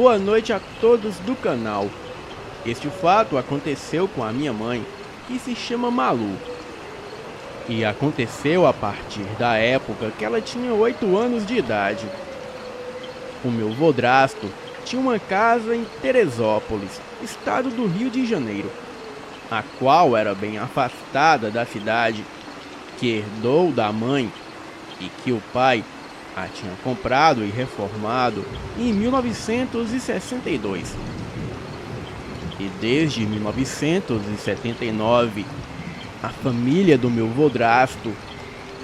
boa noite a todos do canal. Este fato aconteceu com a minha mãe, que se chama Malu. E aconteceu a partir da época que ela tinha 8 anos de idade. O meu vodrasto tinha uma casa em Teresópolis, estado do Rio de Janeiro, a qual era bem afastada da cidade, que herdou da mãe e que o pai a tinha comprado e reformado em 1962. E desde 1979, a família do meu vodrasto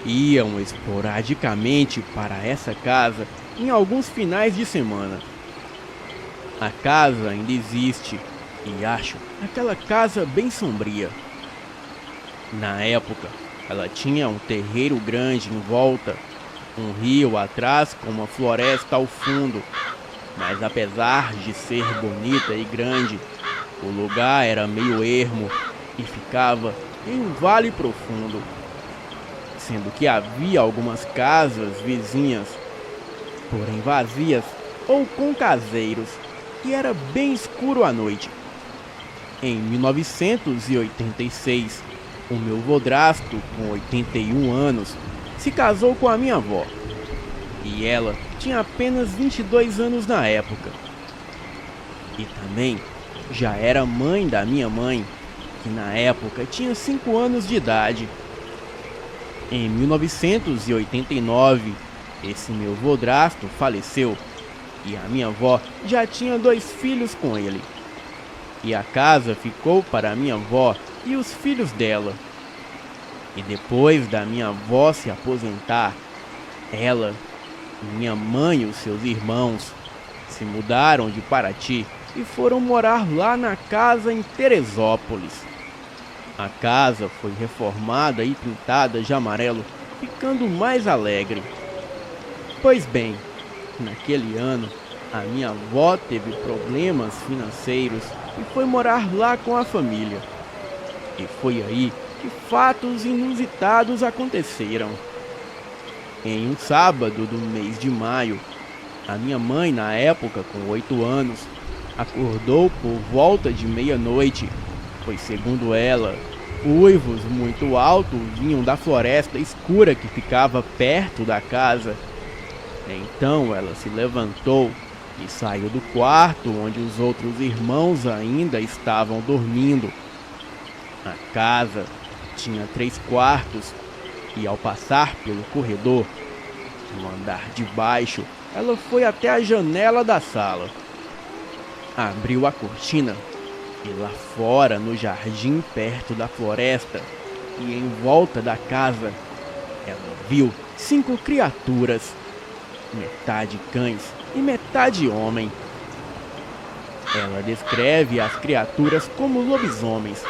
iam esporadicamente para essa casa em alguns finais de semana. A casa ainda existe e acho aquela casa bem sombria. Na época, ela tinha um terreiro grande em volta, um rio atrás com uma floresta ao fundo, mas apesar de ser bonita e grande, o lugar era meio ermo e ficava em um vale profundo, sendo que havia algumas casas vizinhas, porém vazias ou com caseiros, e era bem escuro à noite. Em 1986, o meu vodrasto, com 81 anos, se casou com a minha avó, e ela tinha apenas 22 anos na época. E também já era mãe da minha mãe, que na época tinha 5 anos de idade. Em 1989, esse meu vodrasto faleceu, e a minha avó já tinha 2 filhos com ele. E a casa ficou para a minha avó e os filhos dela. E depois da minha avó se aposentar, ela, minha mãe e os seus irmãos se mudaram de Paraty e foram morar lá na casa em Teresópolis. A casa foi reformada e pintada de amarelo, ficando mais alegre. Pois bem, naquele ano, a minha avó teve problemas financeiros e foi morar lá com a família. E foi aí que fatos inusitados aconteceram. Em um sábado do mês de maio, a minha mãe, na época com 8 anos, acordou por volta de meia-noite, pois segundo ela, uivos muito altos vinham da floresta escura que ficava perto da casa. Então ela se levantou e saiu do quarto onde os outros irmãos ainda estavam dormindo. A casa tinha 3 quartos e, ao passar pelo corredor, no andar de baixo, ela foi até a janela da sala. Abriu a cortina e lá fora, no jardim perto da floresta e em volta da casa, ela viu 5 criaturas, metade cães e metade homem. Ela descreve as criaturas como lobisomens,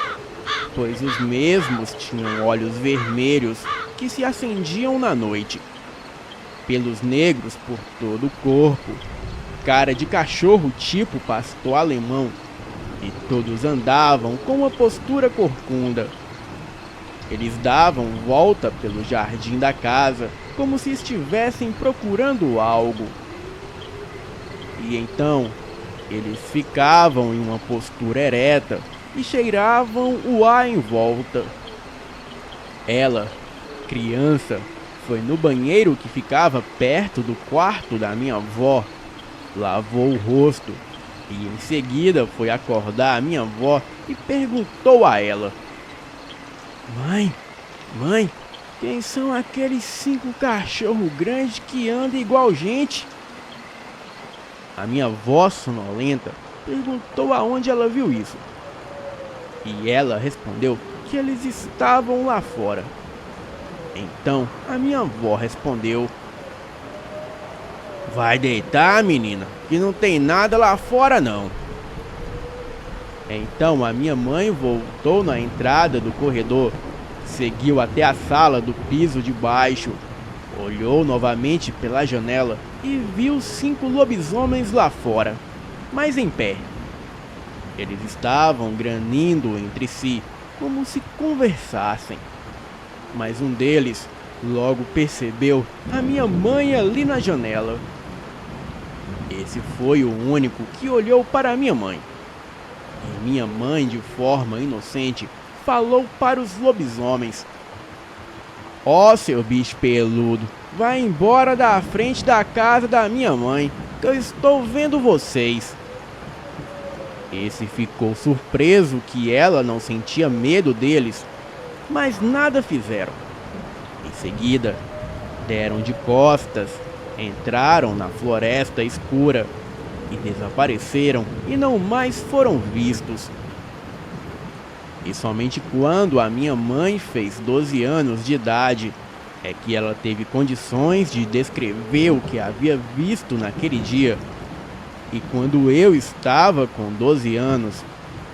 pois os mesmos tinham olhos vermelhos que se acendiam na noite, pelos negros por todo o corpo, cara de cachorro tipo pastor alemão, e todos andavam com uma postura corcunda. Eles davam volta pelo jardim da casa, como se estivessem procurando algo. E então, eles ficavam em uma postura ereta e cheiravam o ar em volta. Ela, criança, foi no banheiro que ficava perto do quarto da minha avó, lavou o rosto e em seguida foi acordar a minha avó e perguntou a ela: Mãe, quem são aqueles 5 cachorros grandes que andam igual gente? A minha avó, sonolenta, perguntou aonde ela viu isso. E ela respondeu que eles estavam lá fora. Então a minha avó respondeu: vai deitar, menina, que não tem nada lá fora não. Então a minha mãe voltou na entrada do corredor, seguiu até a sala do piso de baixo, olhou novamente pela janela e viu 5 lobisomens lá fora, mas em pé. Eles estavam granindo entre si, como se conversassem. Mas um deles logo percebeu a minha mãe ali na janela. Esse foi o único que olhou para minha mãe. E minha mãe, de forma inocente, falou para os lobisomens: Ó, seu bicho peludo, vai embora da frente da casa da minha mãe, que eu estou vendo vocês. Esse ficou surpreso que ela não sentia medo deles, mas nada fizeram. Em seguida, deram de costas, entraram na floresta escura e desapareceram e não mais foram vistos. E somente quando a minha mãe fez 12 anos de idade é que ela teve condições de descrever o que havia visto naquele dia. E quando eu estava com 12 anos,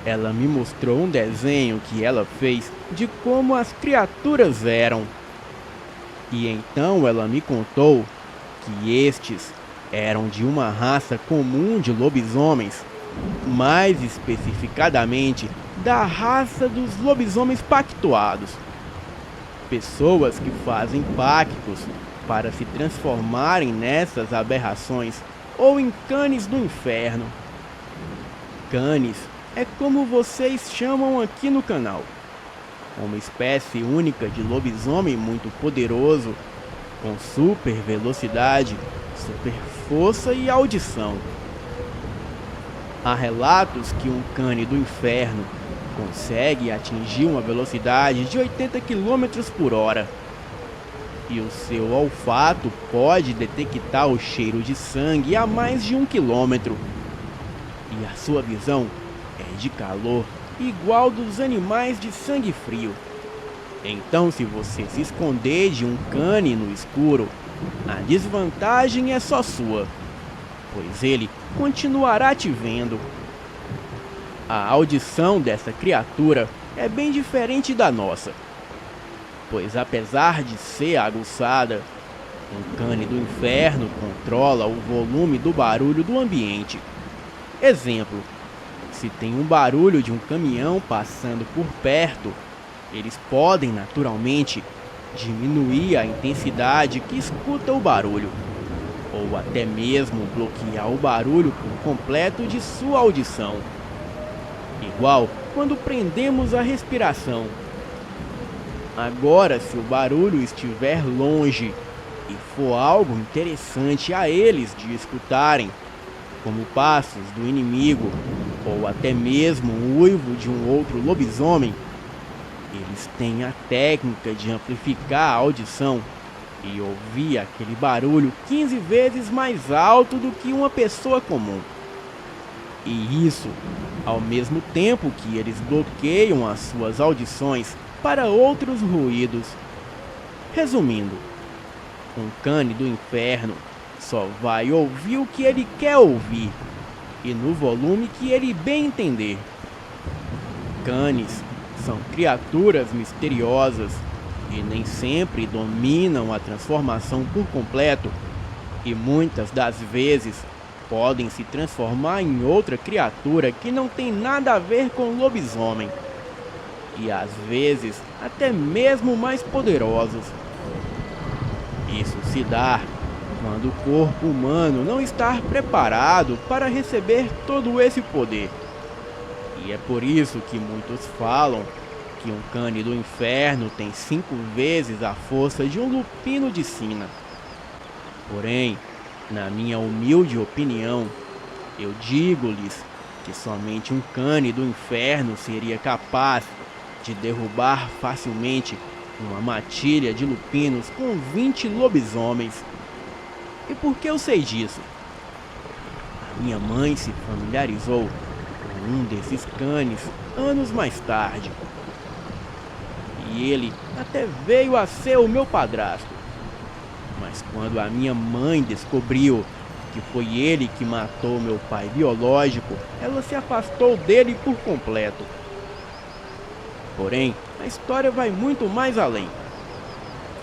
ela me mostrou um desenho que ela fez de como as criaturas eram. E então ela me contou que estes eram de uma raça comum de lobisomens, mais especificadamente da raça dos lobisomens pactuados. Pessoas que fazem pactos para se transformarem nessas aberrações ou em canes do inferno. Canes é como vocês chamam aqui no canal. Uma espécie única de lobisomem muito poderoso, com super velocidade, super força e audição. Há relatos que um cane do inferno consegue atingir uma velocidade de 80 km por hora. E o seu olfato pode detectar o cheiro de sangue a mais de 1 quilômetro. E a sua visão é de calor igual dos animais de sangue frio. Então, se você se esconder de um cane no escuro, a desvantagem é só sua, pois ele continuará te vendo. A audição dessa criatura é bem diferente da nossa, pois apesar de ser aguçada, um cane do inferno controla o volume do barulho do ambiente. Exemplo: se tem um barulho de um caminhão passando por perto, eles podem naturalmente diminuir a intensidade que escuta o barulho, ou até mesmo bloquear o barulho por completo de sua audição. Igual quando prendemos a respiração. Agora, se o barulho estiver longe e for algo interessante a eles de escutarem, como passos do inimigo ou até mesmo o uivo de um outro lobisomem, eles têm a técnica de amplificar a audição e ouvir aquele barulho 15 vezes mais alto do que uma pessoa comum. E isso, ao mesmo tempo que eles bloqueiam as suas audições para outros ruídos. Resumindo, um cane do inferno só vai ouvir o que ele quer ouvir e no volume que ele bem entender. Canes são criaturas misteriosas e nem sempre dominam a transformação por completo, e muitas das vezes podem se transformar em outra criatura que não tem nada a ver com lobisomem, e às vezes até mesmo mais poderosos. Isso se dá quando o corpo humano não está preparado para receber todo esse poder. E é por isso que muitos falam que um cane do inferno tem 5 vezes a força de um lupino de sina. Porém, na minha humilde opinião, eu digo-lhes que somente um cane do inferno seria capaz de derrubar facilmente uma matilha de lupinos com 20 lobisomens. E por que eu sei disso? A minha mãe se familiarizou com um desses canes anos mais tarde. E ele até veio a ser o meu padrasto. Mas quando a minha mãe descobriu que foi ele que matou meu pai biológico, ela se afastou dele por completo. Porém, a história vai muito mais além.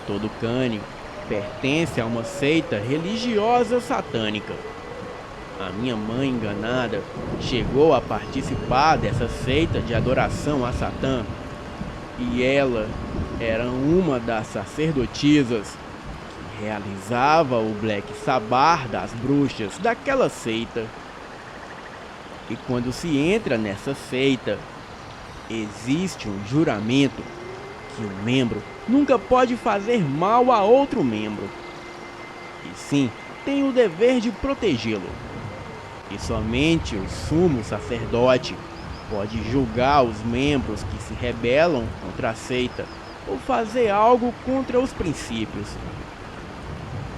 Todo cane pertence a uma seita religiosa satânica. A minha mãe enganada chegou a participar dessa seita de adoração a Satã, e ela era uma das sacerdotisas realizava o Black Sabbath das bruxas daquela seita. E quando se entra nessa seita, existe um juramento que um membro nunca pode fazer mal a outro membro, e sim tem o dever de protegê-lo. E somente o sumo sacerdote pode julgar os membros que se rebelam contra a seita ou fazer algo contra os princípios.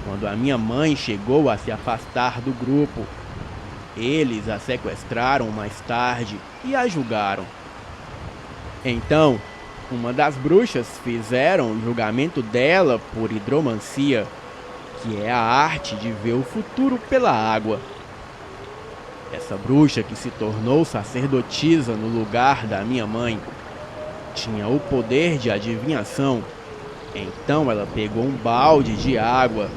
Quando a minha mãe chegou a se afastar do grupo, eles a sequestraram mais tarde e a julgaram. Então, uma das bruxas fizeram o julgamento dela por hidromancia, que é a arte de ver o futuro pela água. Essa bruxa, que se tornou sacerdotisa no lugar da minha mãe, tinha o poder de adivinhação. Então ela pegou um balde de água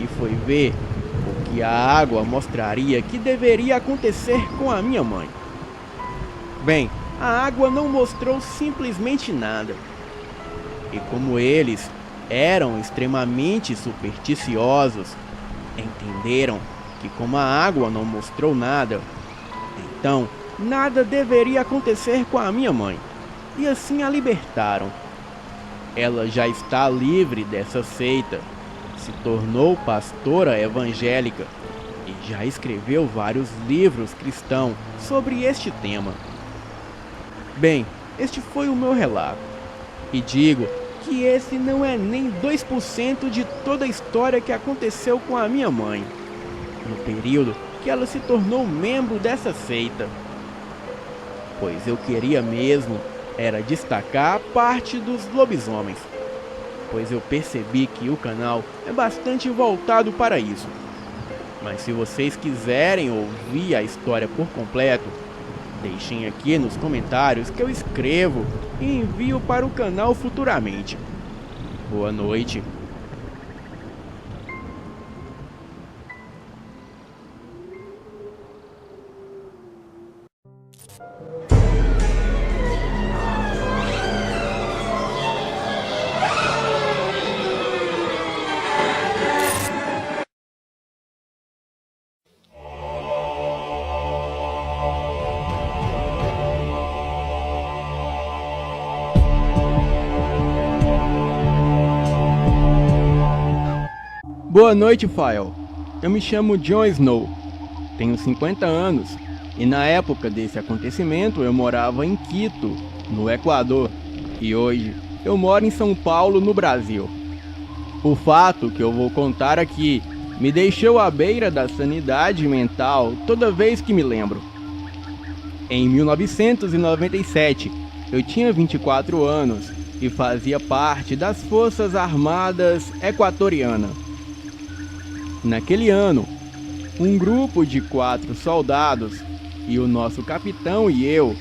e foi ver o que a água mostraria que deveria acontecer com a minha mãe. Bem, a água não mostrou simplesmente nada. E como eles eram extremamente supersticiosos, entenderam que como a água não mostrou nada, então nada deveria acontecer com a minha mãe. E assim a libertaram. Ela já está livre dessa seita, se tornou pastora evangélica e já escreveu vários livros cristãos sobre este tema. Bem, este foi o meu relato. E digo que esse não é nem 2% de toda a história que aconteceu com a minha mãe, no período que ela se tornou membro dessa seita. Pois eu queria mesmo era destacar a parte dos lobisomens, pois eu percebi que o canal é bastante voltado para isso. Mas se vocês quiserem ouvir a história por completo, deixem aqui nos comentários que eu escrevo e envio para o canal futuramente. Boa noite. Boa noite, File. Eu me chamo Jon Snow, tenho 50 anos e na época desse acontecimento eu morava em Quito, no Equador, e hoje eu moro em São Paulo, no Brasil. O fato que eu vou contar aqui me deixou à beira da sanidade mental toda vez que me lembro. Em 1997, eu tinha 24 anos e fazia parte das Forças Armadas Equatorianas. Naquele ano, um grupo de 4 soldados e o nosso capitão e eu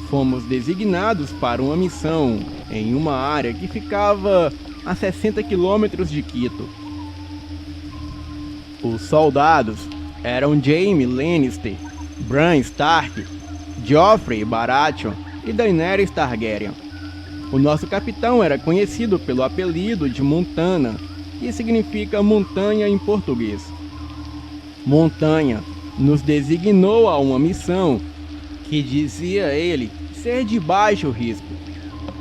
fomos designados para uma missão em uma área que ficava a 60 quilômetros de Quito. Os soldados eram Jaime Lannister, Bran Stark, Joffrey Baratheon e Daenerys Targaryen. O nosso capitão era conhecido pelo apelido de Montana, que significa montanha em português. Montanha nos designou a uma missão que, dizia ele, ser de baixo risco.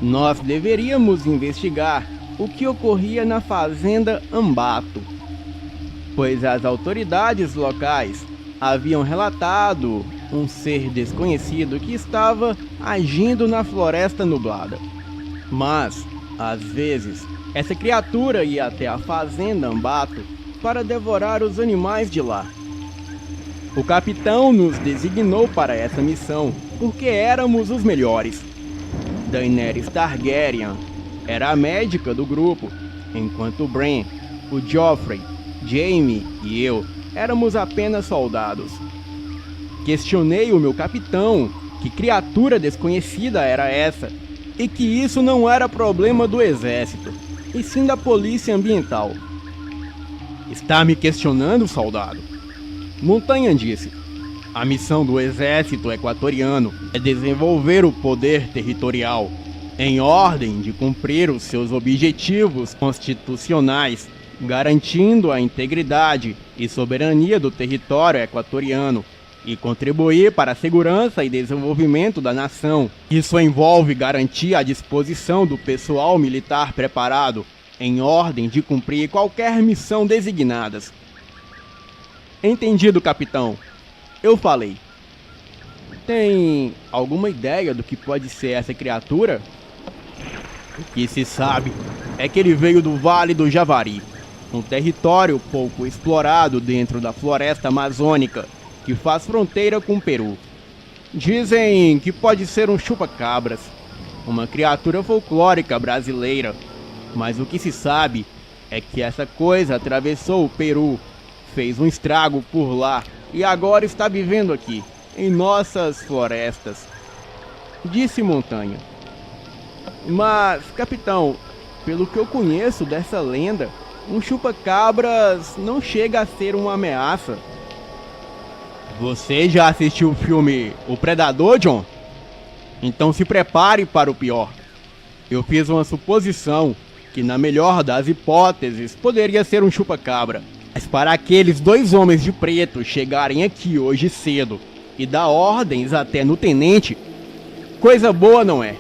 Nós deveríamos investigar o que ocorria na fazenda Ambato, pois as autoridades locais haviam relatado um ser desconhecido que estava agindo na Floresta Nublada. Mas, às vezes, essa criatura ia até a fazenda Ambato para devorar os animais de lá. O capitão nos designou para essa missão porque éramos os melhores. Daenerys Targaryen era a médica do grupo, enquanto Bran, o Joffrey, Jaime e eu éramos apenas soldados. Questionei o meu capitão que criatura desconhecida era essa e que isso não era problema do exército, e sim da polícia ambiental. Está me questionando, soldado? Montanha disse. A missão do exército equatoriano é desenvolver o poder territorial em ordem de cumprir os seus objetivos constitucionais garantindo a integridade e soberania do território equatoriano e contribuir para a segurança e desenvolvimento da nação. Isso envolve garantir a disposição do pessoal militar preparado em ordem de cumprir qualquer missão designadas. Entendido, capitão. Eu falei. Tem alguma ideia do que pode ser essa criatura? O que se sabe é que ele veio do Vale do Javari, um território pouco explorado dentro da floresta amazônica que faz fronteira com o Peru. Dizem que pode ser um chupa-cabras, uma criatura folclórica brasileira, mas o que se sabe é que essa coisa atravessou o Peru, fez um estrago por lá e agora está vivendo aqui, em nossas florestas, disse Montanha. Mas, capitão, pelo que eu conheço dessa lenda, um chupa-cabras não chega a ser uma ameaça. Você já assistiu o filme O Predador, John? Então se prepare para o pior. Eu fiz uma suposição que, na melhor das hipóteses, poderia ser um chupa-cabra. Mas para aqueles dois homens de preto chegarem aqui hoje cedo e dar ordens até no tenente, coisa boa não é.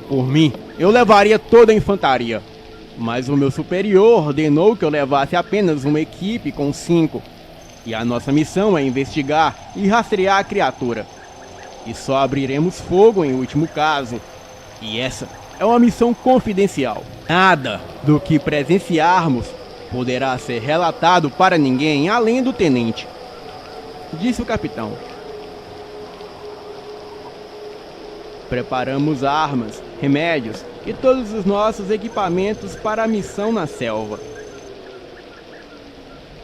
Por mim, eu levaria toda a infantaria, mas o meu superior ordenou que eu levasse apenas uma equipe com 5, e a nossa missão é investigar e rastrear a criatura. E só abriremos fogo em último caso, e essa é uma missão confidencial. Nada do que presenciarmos poderá ser relatado para ninguém além do tenente, disse o capitão. Preparamos armas, remédios e todos os nossos equipamentos para a missão na selva.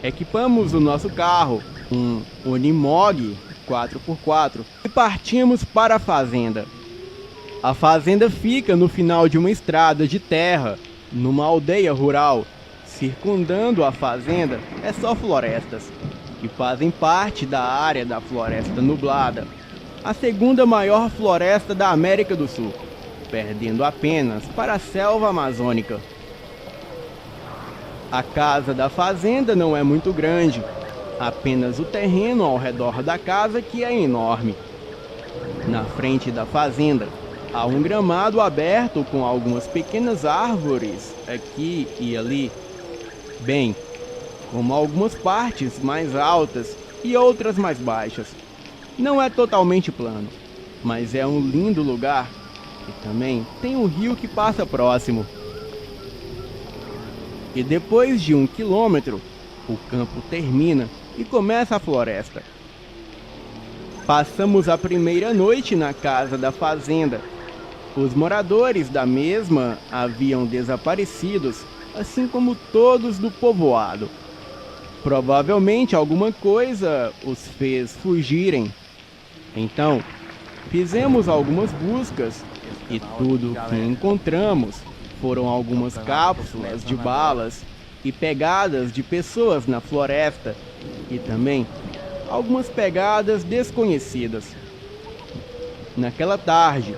Equipamos o nosso carro, um Unimog 4x4, e partimos para a fazenda. A fazenda fica no final de uma estrada de terra, numa aldeia rural. Circundando a fazenda é só florestas, que fazem parte da área da Floresta Nublada, a segunda maior floresta da América do Sul, perdendo apenas para a selva amazônica. A casa da fazenda não é muito grande, apenas o terreno ao redor da casa que é enorme. Na frente da fazenda há um gramado aberto com algumas pequenas árvores aqui e ali, bem como algumas partes mais altas e outras mais baixas. Não é totalmente plano, mas é um lindo lugar e também tem um rio que passa próximo. E depois de 1 quilômetro, o campo termina e começa a floresta. Passamos a primeira noite na casa da fazenda. Os moradores da mesma haviam desaparecido, assim como todos do povoado. Provavelmente alguma coisa os fez fugirem. Então, fizemos algumas buscas e tudo que encontramos foram algumas cápsulas de balas e pegadas de pessoas na floresta e também algumas pegadas desconhecidas. Naquela tarde,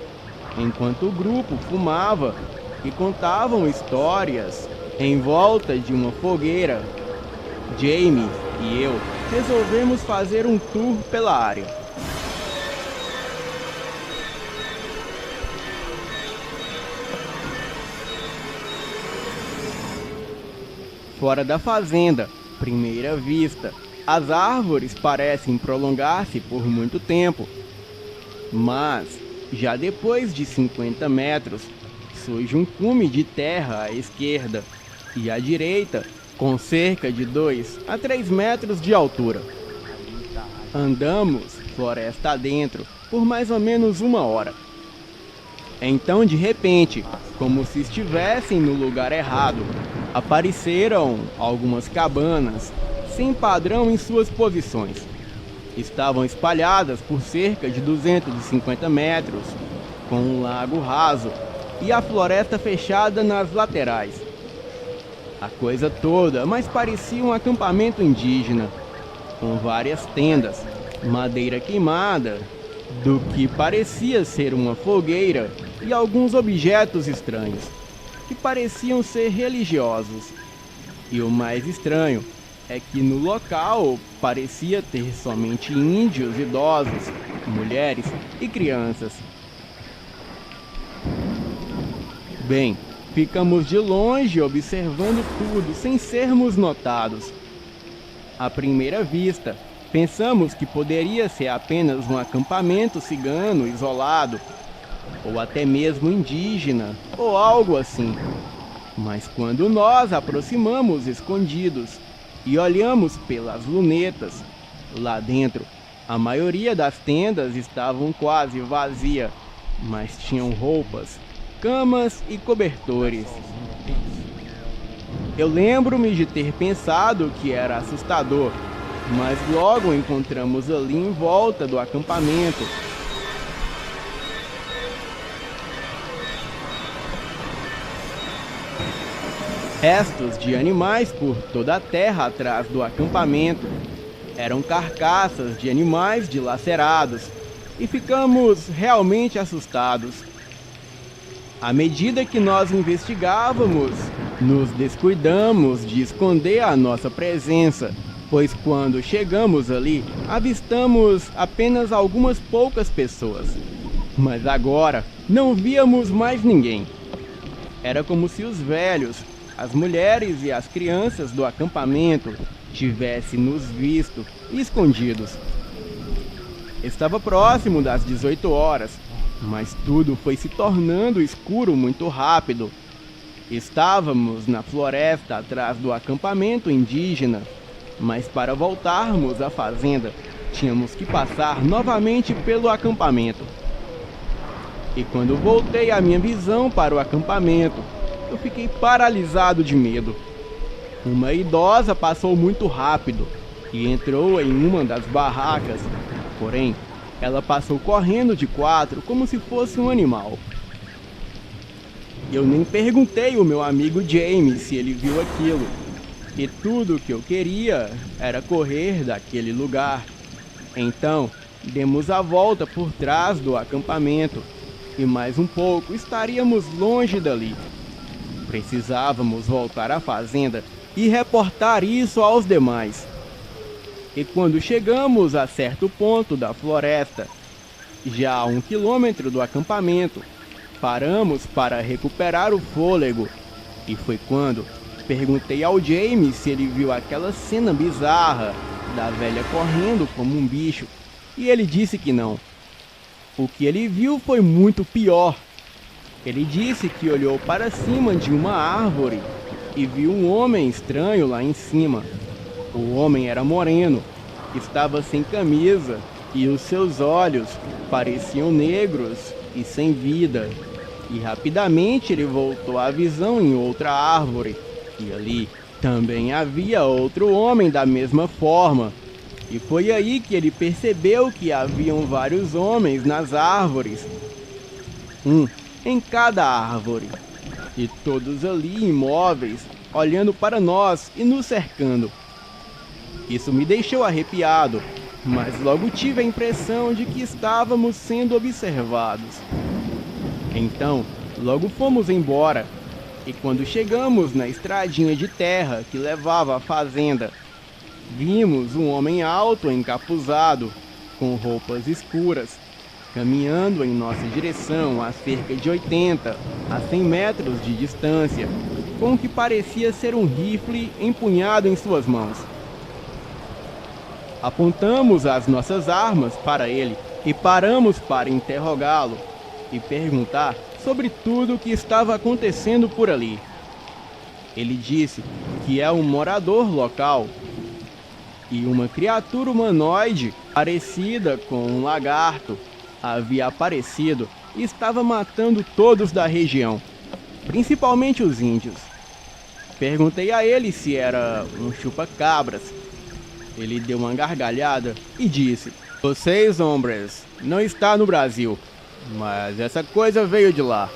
enquanto o grupo fumava e contavam histórias em volta de uma fogueira, Jamie e eu resolvemos fazer um tour pela área. Fora da fazenda, primeira vista, as árvores parecem prolongar-se por muito tempo, mas já depois de 50 metros, surge um cume de terra à esquerda e à direita, com cerca de 2 a 3 metros de altura. Andamos floresta adentro por mais ou menos 1 hora. Então, de repente, como se estivessem no lugar errado, apareceram algumas cabanas sem padrão em suas posições. Estavam espalhadas por cerca de 250 metros, com um lago raso e a floresta fechada nas laterais. A coisa toda mais parecia um acampamento indígena, com várias tendas, madeira queimada, do que parecia ser uma fogueira e alguns objetos estranhos, que pareciam ser religiosos. E o mais estranho é que no local parecia ter somente índios, idosos, mulheres e crianças. Bem, ficamos de longe observando tudo sem sermos notados. À primeira vista, pensamos que poderia ser apenas um acampamento cigano isolado, ou até mesmo indígena, ou algo assim. Mas quando nós aproximamos escondidos e olhamos pelas lunetas, lá dentro, a maioria das tendas estavam quase vazias, mas tinham roupas, camas e cobertores. Eu lembro-me de ter pensado que era assustador, mas logo encontramos ali em volta do acampamento restos de animais por toda a terra atrás do acampamento. Eram carcaças de animais dilacerados e ficamos realmente assustados. À medida que nós investigávamos, nos descuidamos de esconder a nossa presença, pois quando chegamos ali, avistamos apenas algumas poucas pessoas. Mas agora não víamos mais ninguém. Era como se os velhos, as mulheres e as crianças do acampamento tivessem nos visto escondidos. Estava próximo das 18 horas, mas tudo foi se tornando escuro muito rápido. Estávamos na floresta atrás do acampamento indígena, mas para voltarmos à fazenda, tínhamos que passar novamente pelo acampamento. E quando voltei a minha visão para o acampamento, eu fiquei paralisado de medo. Uma idosa passou muito rápido e entrou em uma das barracas, porém, ela passou correndo de quatro como se fosse um animal. Eu nem perguntei ao meu amigo James se ele viu aquilo, e tudo o que eu queria era correr daquele lugar. Então, demos a volta por trás do acampamento, e mais um pouco estaríamos longe dali. Precisávamos voltar à fazenda e reportar isso aos demais. E quando chegamos a certo ponto da floresta, já a 1 quilômetro do acampamento, paramos para recuperar o fôlego. E foi quando perguntei ao James se ele viu aquela cena bizarra da velha correndo como um bicho, e ele disse que não. O que ele viu foi muito pior. Ele disse que olhou para cima de uma árvore e viu um homem estranho lá em cima. O homem era moreno, estava sem camisa e os seus olhos pareciam negros e sem vida. E rapidamente ele voltou à visão em outra árvore, e ali também havia outro homem da mesma forma. E foi aí que ele percebeu que haviam vários homens nas árvores, um em cada árvore, e todos ali imóveis, olhando para nós e nos cercando. Isso me deixou arrepiado, mas logo tive a impressão de que estávamos sendo observados. Então, logo fomos embora, e quando chegamos na estradinha de terra que levava à fazenda, vimos um homem alto encapuzado, com roupas escuras, caminhando em nossa direção a cerca de 80 a 100 metros de distância, com o que parecia ser um rifle empunhado em suas mãos. Apontamos as nossas armas para ele e paramos para interrogá-lo e perguntar sobre tudo o que estava acontecendo por ali. Ele disse que é um morador local e uma criatura humanoide parecida com um lagarto havia aparecido e estava matando todos da região, principalmente os índios. Perguntei a ele se era um chupa-cabras. Ele deu uma gargalhada e disse: "Vocês, hombres, não está no Brasil, mas essa coisa veio de lá.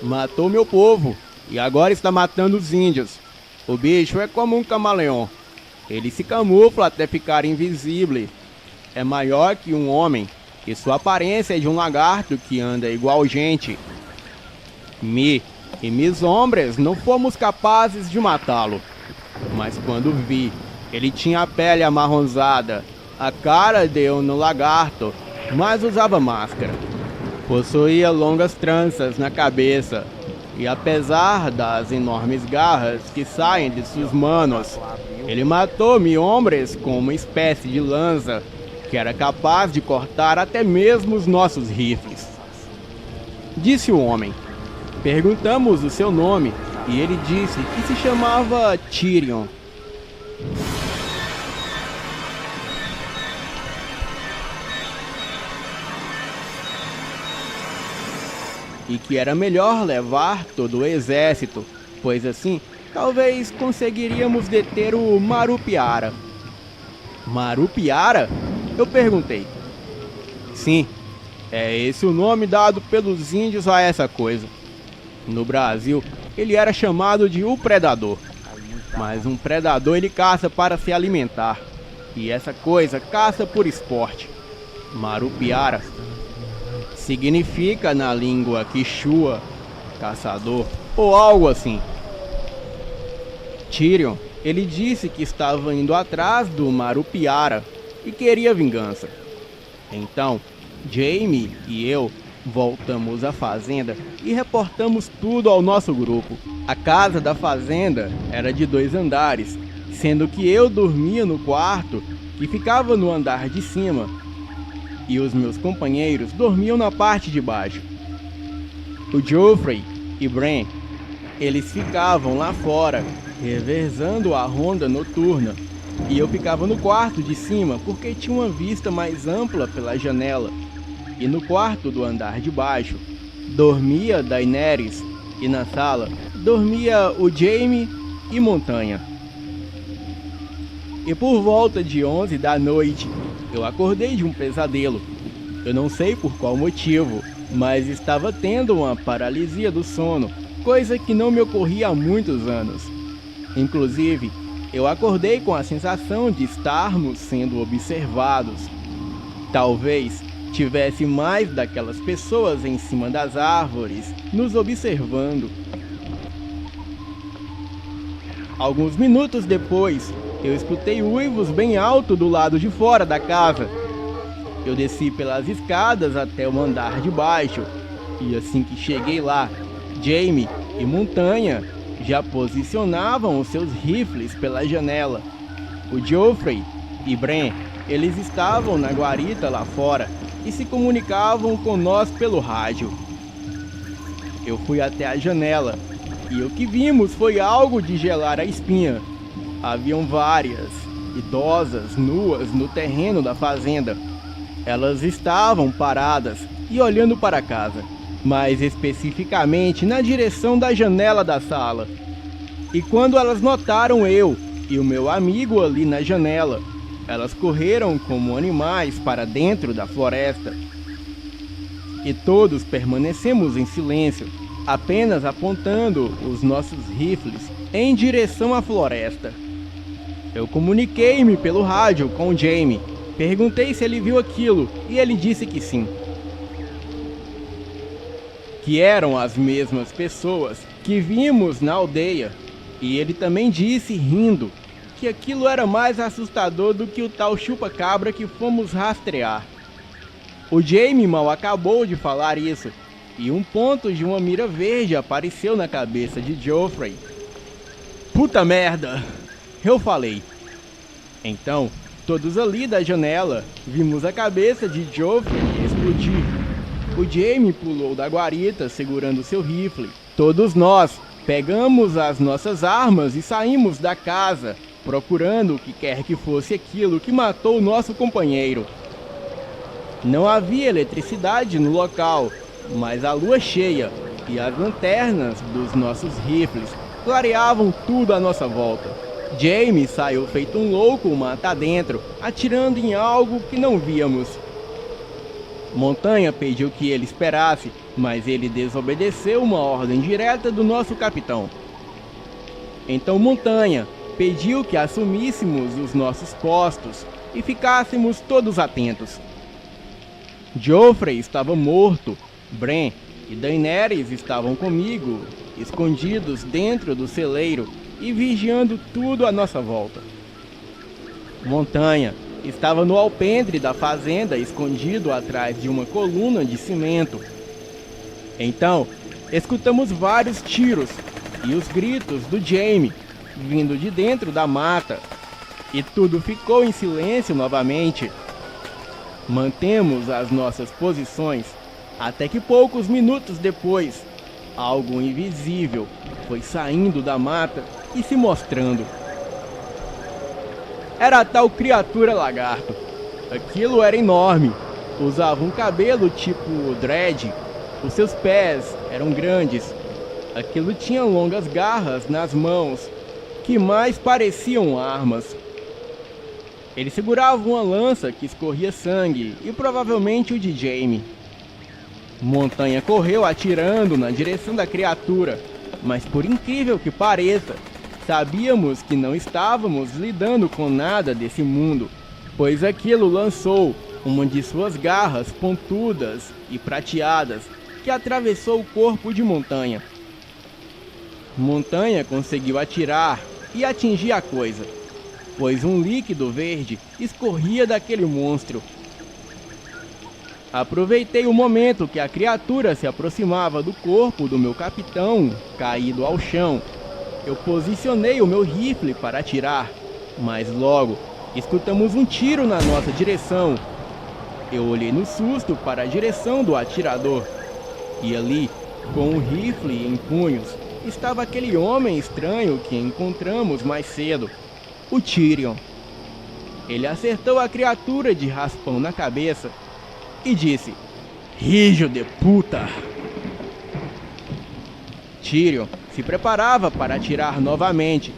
Matou meu povo e agora está matando os índios. O bicho é como um camaleão. Ele se camufla até ficar invisível. É maior que um homem e sua aparência é de um lagarto que anda igual gente. Me e meus homens não fomos capazes de matá-lo. mas quando vi, ele tinha a pele amarronzada, a cara de um lagarto, mas usava máscara. Possuía longas tranças na cabeça, e apesar das enormes garras que saem de suas manos, ele matou mil homens com uma espécie de lança que era capaz de cortar até mesmo os nossos rifles. Disse o homem. Perguntamos o seu nome e ele disse que se chamava Tyrion. E que era melhor levar todo o exército, pois assim talvez conseguiríamos deter o Marupiara. Marupiara? Eu perguntei. Sim, é esse o nome dado pelos índios a essa coisa. No Brasil, ele era chamado de o Predador. Mas um predador ele caça para se alimentar. E essa coisa caça por esporte. Marupiara significa na língua quichua, caçador, ou algo assim. Tyrion, ele disse que estava indo atrás do Marupiara e queria vingança. Então, Jaime e eu voltamos à fazenda e reportamos tudo ao nosso grupo. A casa da fazenda era de 2 andares, sendo que eu dormia no quarto que ficava no andar de cima e os meus companheiros dormiam na parte de baixo. O Joffrey e Bran, eles ficavam lá fora, revezando a ronda noturna, e eu ficava no quarto de cima porque tinha uma vista mais ampla pela janela. E no quarto do andar de baixo dormia Daenerys e na sala dormia o Jaime e Montanha. E por volta de 11 da noite eu acordei de um pesadelo. Eu não sei por qual motivo, mas estava tendo uma paralisia do sono, coisa que não me ocorria há muitos anos. Inclusive, eu acordei com a sensação de estarmos sendo observados. Talvez tivesse mais daquelas pessoas em cima das árvores, nos observando. Alguns minutos depois, eu escutei uivos bem alto do lado de fora da casa. Eu desci pelas escadas até o andar de baixo, e assim que cheguei lá, Jaime e Montanha já posicionavam os seus rifles pela janela. O Joffrey e Bran, eles estavam na guarita lá fora e se comunicavam com nós pelo rádio. Eu fui até a janela e o que vimos foi algo de gelar a espinha. Haviam várias idosas nuas no terreno da fazenda. Elas estavam paradas e olhando para casa, mais especificamente na direção da janela da sala. E quando elas notaram eu e o meu amigo ali na janela, elas correram como animais para dentro da floresta. E todos permanecemos em silêncio, apenas apontando os nossos rifles em direção à floresta. Eu comuniquei-me pelo rádio com o Jaime. Perguntei se ele viu aquilo e ele disse que sim. Que eram as mesmas pessoas que vimos na aldeia. E ele também disse, rindo, que aquilo era mais assustador do que o tal chupa-cabra que fomos rastrear. O Jaime mal acabou de falar isso, e um ponto de uma mira verde apareceu na cabeça de Joffrey. Puta merda! Eu falei. Então, todos ali da janela, vimos a cabeça de Joffrey explodir. O Jaime pulou da guarita segurando seu rifle. Todos nós pegamos as nossas armas e saímos da casa, procurando o que quer que fosse aquilo que matou o nosso companheiro. Não havia eletricidade no local, mas a lua cheia e as lanternas dos nossos rifles clareavam tudo à nossa volta. Jaime saiu feito um louco mata adentro, atirando em algo que não víamos. Montanha pediu que ele esperasse, mas ele desobedeceu uma ordem direta do nosso capitão. Então Montanha pediu que assumíssemos os nossos postos e ficássemos todos atentos. Joffrey estava morto, Bran e Daenerys estavam comigo, escondidos dentro do celeiro, e vigiando tudo à nossa volta. Montanha estava no alpendre da fazenda, escondido atrás de uma coluna de cimento. Então, escutamos vários tiros e os gritos do Jamie vindo de dentro da mata, e tudo ficou em silêncio novamente. Mantemos as nossas posições até que poucos minutos depois, algo invisível foi saindo da mata e se mostrando. Era a tal criatura lagarto. Aquilo era enorme, usava um cabelo tipo dread, os seus pés eram grandes. Aquilo tinha longas garras nas mãos, que mais pareciam armas. Ele segurava uma lança que escorria sangue, e provavelmente o de Jamie. Montanha correu atirando na direção da criatura, mas por incrível que pareça, sabíamos que não estávamos lidando com nada desse mundo, pois aquilo lançou uma de suas garras pontudas e prateadas que atravessou o corpo de Montanha. Montanha conseguiu atirar e atingir a coisa, pois um líquido verde escorria daquele monstro. Aproveitei o momento que a criatura se aproximava do corpo do meu capitão, caído ao chão. Eu posicionei o meu rifle para atirar, mas logo escutamos um tiro na nossa direção. Eu olhei no susto para a direção do atirador, e ali, com o rifle em punhos, estava aquele homem estranho que encontramos mais cedo, o Tyrion. Ele acertou a criatura de raspão na cabeça e disse: "Hijo de puta!" Tyrion se preparava para atirar novamente.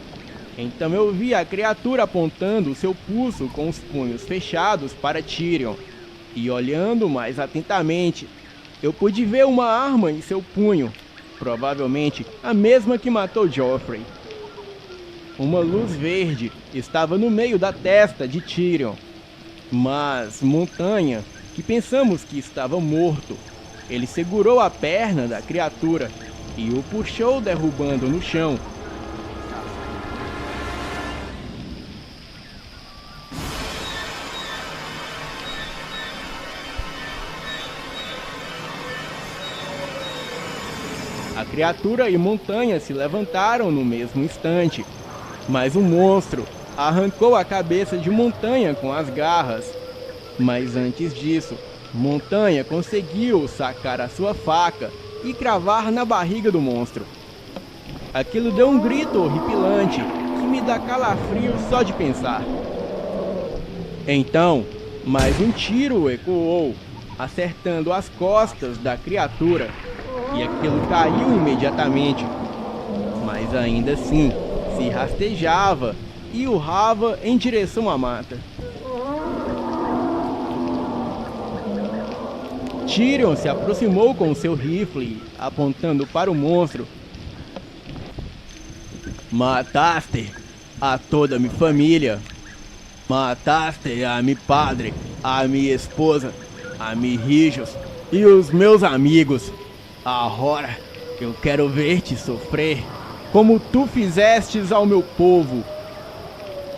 Então eu vi a criatura apontando seu pulso com os punhos fechados para Tyrion. E olhando mais atentamente, eu pude ver uma arma em seu punho, provavelmente a mesma que matou Joffrey. Uma luz verde estava no meio da testa de Tyrion, mas Montanha, que pensamos que estava morto, ele segurou a perna da criatura e o puxou, derrubando no chão. A criatura e Montanha se levantaram no mesmo instante, mas o monstro arrancou a cabeça de Montanha com as garras. Mas antes disso, Montanha conseguiu sacar a sua faca e cravar na barriga do monstro. Aquilo deu um grito horripilante que me dá calafrio só de pensar. Então, mais um tiro ecoou, acertando as costas da criatura, e aquilo caiu imediatamente, mas ainda assim se rastejava e urrava em direção à mata. Tyrion se aproximou com seu rifle, apontando para o monstro. "Mataste a toda minha família. Mataste a meu padre, a minha esposa, a meus filhos e os meus amigos. Agora eu quero ver-te sofrer, como tu fizestes ao meu povo.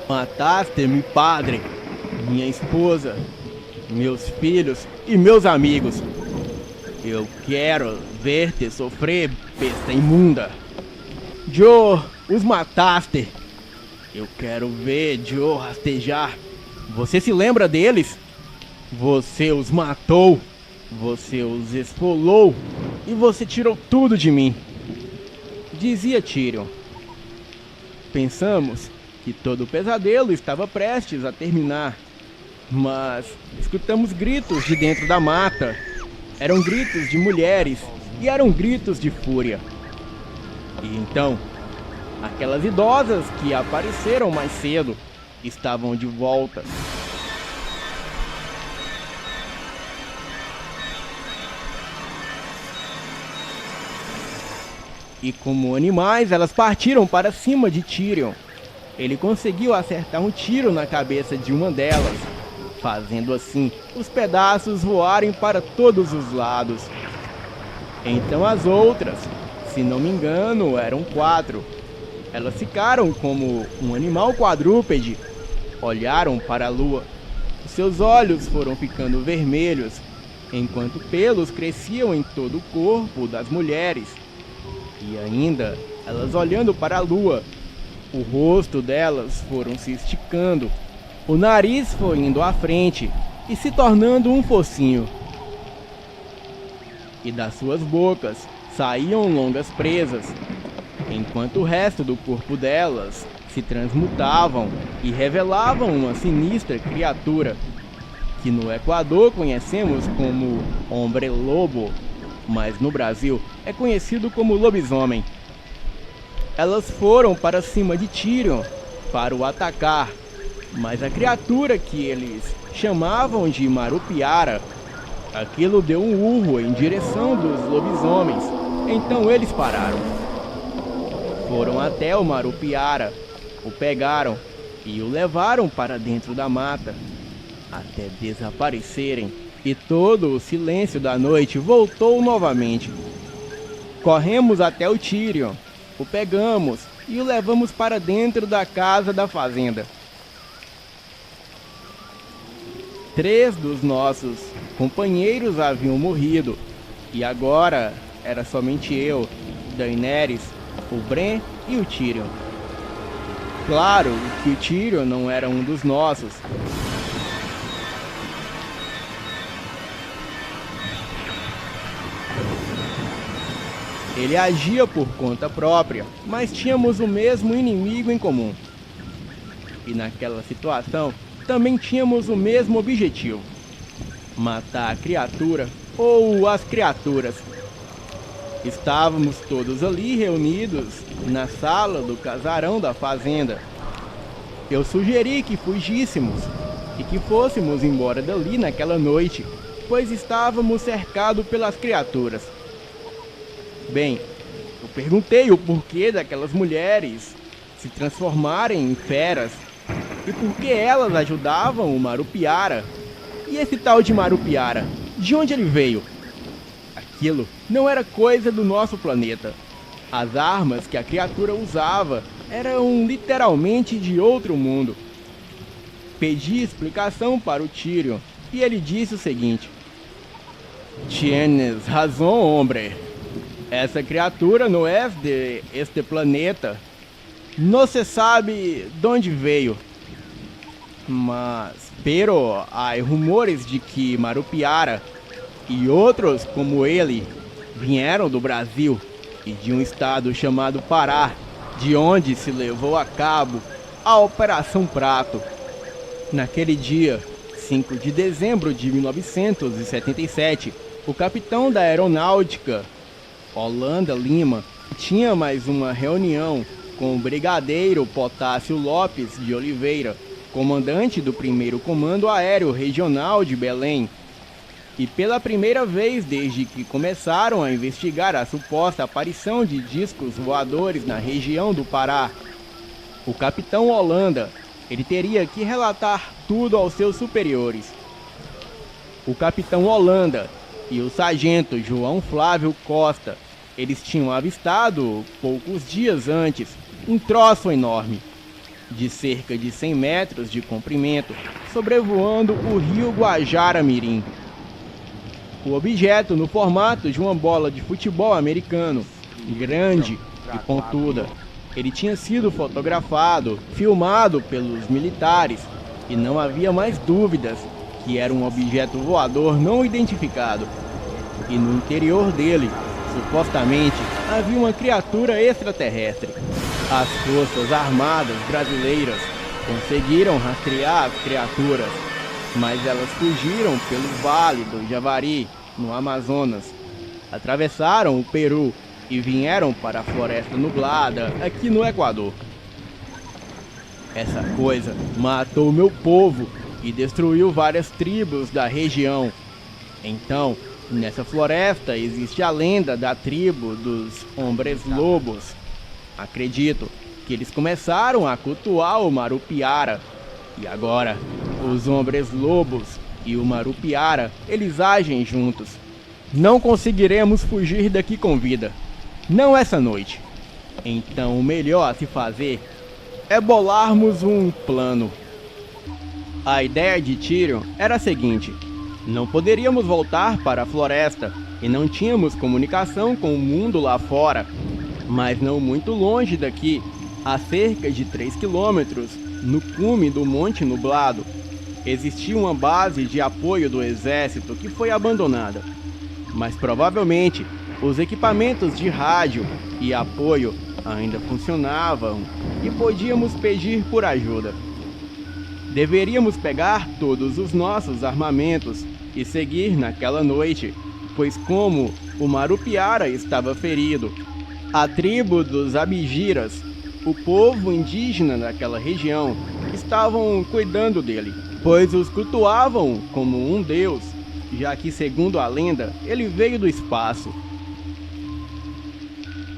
Mataste meu padre, minha esposa, meus filhos e meus amigos. Eu quero ver-te sofrer, besta imunda. Joe, os mataste. Eu quero ver Joe rastejar. Você se lembra deles? Você os matou. Você os esfolou. E você tirou tudo de mim", dizia Tyrion. Pensamos que todo o pesadelo estava prestes a terminar, mas escutamos gritos de dentro da mata. Eram gritos de mulheres e eram gritos de fúria. E então, aquelas idosas que apareceram mais cedo estavam de volta. E como animais, elas partiram para cima de Tyrion. Ele conseguiu acertar um tiro na cabeça de uma delas, fazendo assim os pedaços voarem para todos os lados. Então as outras, se não me engano, eram 4, Elas ficaram como um animal quadrúpede, olharam para a lua. Seus olhos foram ficando vermelhos, enquanto pelos cresciam em todo o corpo das mulheres. E ainda, elas olhando para a lua, o rosto delas foram se esticando, o nariz foi indo à frente e se tornando um focinho. E das suas bocas saíam longas presas, enquanto o resto do corpo delas se transmutavam e revelavam uma sinistra criatura, que no Equador conhecemos como hombre lobo, mas no Brasil é conhecido como lobisomem. Elas foram para cima de Tyrion para o atacar, mas a criatura que eles chamavam de Marupiara, aquilo deu um urro em direção dos lobisomens, então eles pararam. Foram até o Marupiara, o pegaram e o levaram para dentro da mata, até desaparecerem, e todo o silêncio da noite voltou novamente. Corremos até o Tyrion, o pegamos e o levamos para dentro da casa da fazenda. 3 dos nossos companheiros haviam morrido, e agora era somente eu, Daenerys, o Bran e o Tyrion. Claro que o Tyrion não era um dos nossos. Ele agia por conta própria, mas tínhamos o mesmo inimigo em comum. E naquela situação, também tínhamos o mesmo objetivo: matar a criatura ou as criaturas. Estávamos todos ali reunidos na sala do casarão da fazenda. Eu sugeri que fugíssemos e que fôssemos embora dali naquela noite, pois estávamos cercados pelas criaturas. Bem, eu perguntei o porquê daquelas mulheres se transformarem em feras e por que elas ajudavam o Marupiara. E esse tal de Marupiara, de onde ele veio? Aquilo não era coisa do nosso planeta. As armas que a criatura usava eram literalmente de outro mundo. Pedi explicação para o Tyrion e ele disse o seguinte: Tienes razão, hombre. Essa criatura não é de este planeta. Não se sabe de onde veio. Mas, pero há rumores de que Marupiara e outros como ele vieram do Brasil e de um estado chamado Pará, de onde se levou a cabo a Operação Prato. Naquele dia, 5 de dezembro de 1977, o capitão da aeronáutica, Holanda Lima, tinha mais uma reunião com o brigadeiro Potássio Lopes de Oliveira, comandante do 1º Comando Aéreo Regional de Belém. E pela primeira vez desde que começaram a investigar a suposta aparição de discos voadores na região do Pará, o capitão Holanda, ele teria que relatar tudo aos seus superiores. O capitão Holanda e o sargento João Flávio Costa, eles tinham avistado, poucos dias antes, um troço enorme, de cerca de 100 metros de comprimento, sobrevoando o rio Guajará-Mirim. O objeto no formato de uma bola de futebol americano, grande e pontuda. Ele tinha sido fotografado, filmado pelos militares, e não havia mais dúvidas que era um objeto voador não identificado. E no interior dele, supostamente, havia uma criatura extraterrestre. As forças armadas brasileiras conseguiram rastrear as criaturas, mas elas fugiram pelo Vale do Javari, no Amazonas, atravessaram o Peru e vieram para a Floresta Nublada, aqui no Equador. Essa coisa matou meu povo e destruiu várias tribos da região. Então, nessa floresta existe a lenda da tribo dos Hombres Lobos. Acredito que eles começaram a cultuar o Marupiara. E agora, os Hombres Lobos e o Marupiara, eles agem juntos. Não conseguiremos fugir daqui com vida. Não essa noite. Então o melhor a se fazer é bolarmos um plano. A ideia de Tyrion era a seguinte: não poderíamos voltar para a floresta e não tínhamos comunicação com o mundo lá fora, mas não muito longe daqui, a cerca de 3 quilômetros, no cume do Monte Nublado, existia uma base de apoio do exército que foi abandonada. Mas provavelmente os equipamentos de rádio e apoio ainda funcionavam e podíamos pedir por ajuda. Deveríamos pegar todos os nossos armamentos e seguir naquela noite, pois como o Marupiara estava ferido, a tribo dos Abigiras, o povo indígena daquela região, estavam cuidando dele, pois os cultuavam como um deus, já que, segundo a lenda, ele veio do espaço.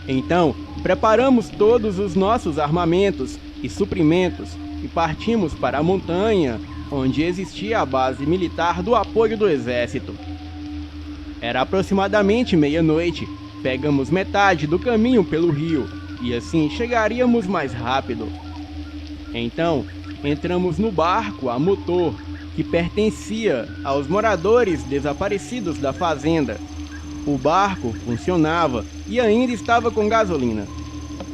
Então, preparamos todos os nossos armamentos e suprimentos e partimos para a montanha, onde existia a base militar do apoio do exército. Era aproximadamente meia-noite. Pegamos metade do caminho pelo rio e assim chegaríamos mais rápido. Então, entramos no barco a motor que pertencia aos moradores desaparecidos da fazenda. O barco funcionava e ainda estava com gasolina.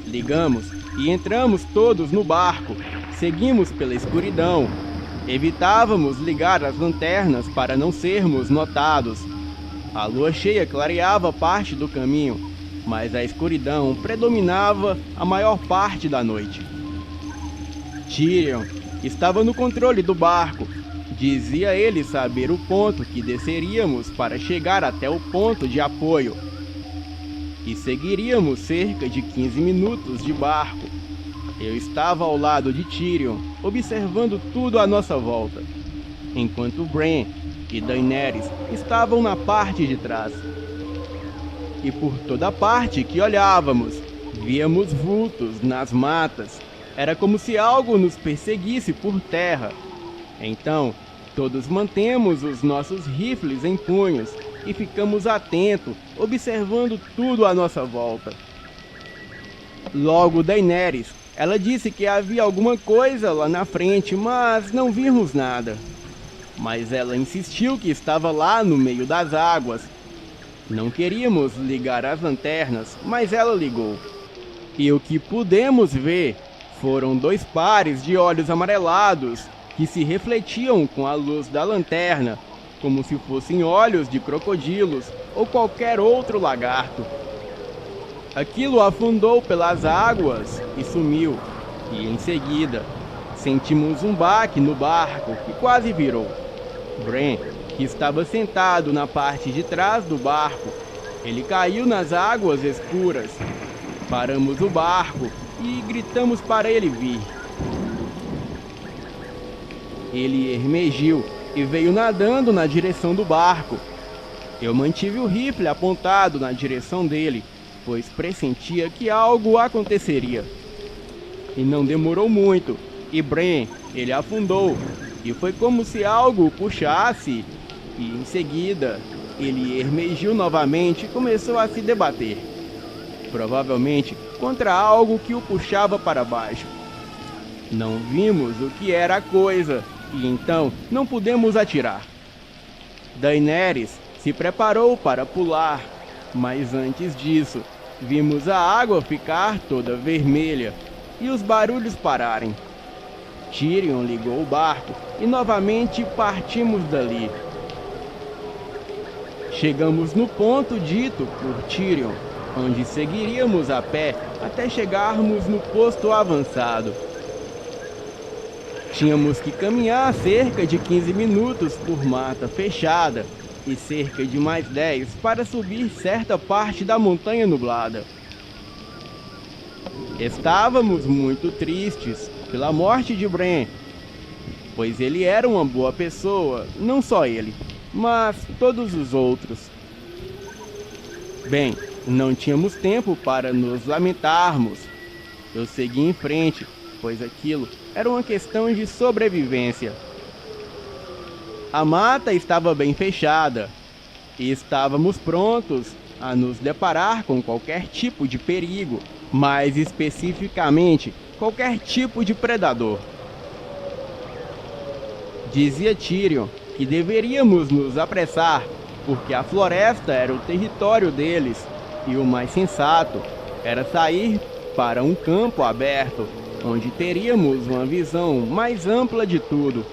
Ligamos e entramos todos no barco. Seguimos pela escuridão. Evitávamos ligar as lanternas para não sermos notados. A lua cheia clareava parte do caminho, mas a escuridão predominava a maior parte da noite. Tyrion estava no controle do barco. Dizia ele saber o ponto que desceríamos para chegar até o ponto de apoio. E seguiríamos cerca de 15 minutos de barco. Eu estava ao lado de Tyrion, observando tudo à nossa volta, enquanto Bran e Daenerys estavam na parte de trás. E por toda parte que olhávamos, víamos vultos nas matas. Era como se algo nos perseguisse por terra. Então, todos mantemos os nossos rifles em punhos e ficamos atentos, observando tudo à nossa volta. Logo Daenerys, ela disse que havia alguma coisa lá na frente, mas não vimos nada. Mas ela insistiu que estava lá no meio das águas. Não queríamos ligar as lanternas, mas ela ligou. E o que pudemos ver foram 2 pares de olhos amarelados que se refletiam com a luz da lanterna, como se fossem olhos de crocodilos ou qualquer outro lagarto. Aquilo afundou pelas águas e sumiu, e em seguida sentimos um baque no barco que quase virou. Bran, que estava sentado na parte de trás do barco, ele caiu nas águas escuras. Paramos o barco e gritamos para ele vir. Ele emergiu e veio nadando na direção do barco. Eu mantive o rifle apontado na direção dele, pois pressentia que algo aconteceria. E não demorou muito, e Bran, ele afundou, e foi como se algo o puxasse, e em seguida ele emergiu novamente e começou a se debater, provavelmente contra algo que o puxava para baixo. Não vimos o que era a coisa, e então não pudemos atirar. Daenerys se preparou para pular, mas antes disso, vimos a água ficar toda vermelha e os barulhos pararem. Tyrion ligou o barco e novamente partimos dali. Chegamos no ponto dito por Tyrion, onde seguiríamos a pé até chegarmos no posto avançado. Tínhamos que caminhar cerca de 15 minutos por mata fechada e cerca de mais 10 para subir certa parte da Montanha Nublada. Estávamos muito tristes pela morte de Bran, pois ele era uma boa pessoa, não só ele, mas todos os outros. Bem, não tínhamos tempo para nos lamentarmos. Eu segui em frente, pois aquilo era uma questão de sobrevivência. A mata estava bem fechada e estávamos prontos a nos deparar com qualquer tipo de perigo, mais especificamente, qualquer tipo de predador. Dizia Tyrion que deveríamos nos apressar, porque a floresta era o território deles, e o mais sensato era sair para um campo aberto, onde teríamos uma visão mais ampla de tudo.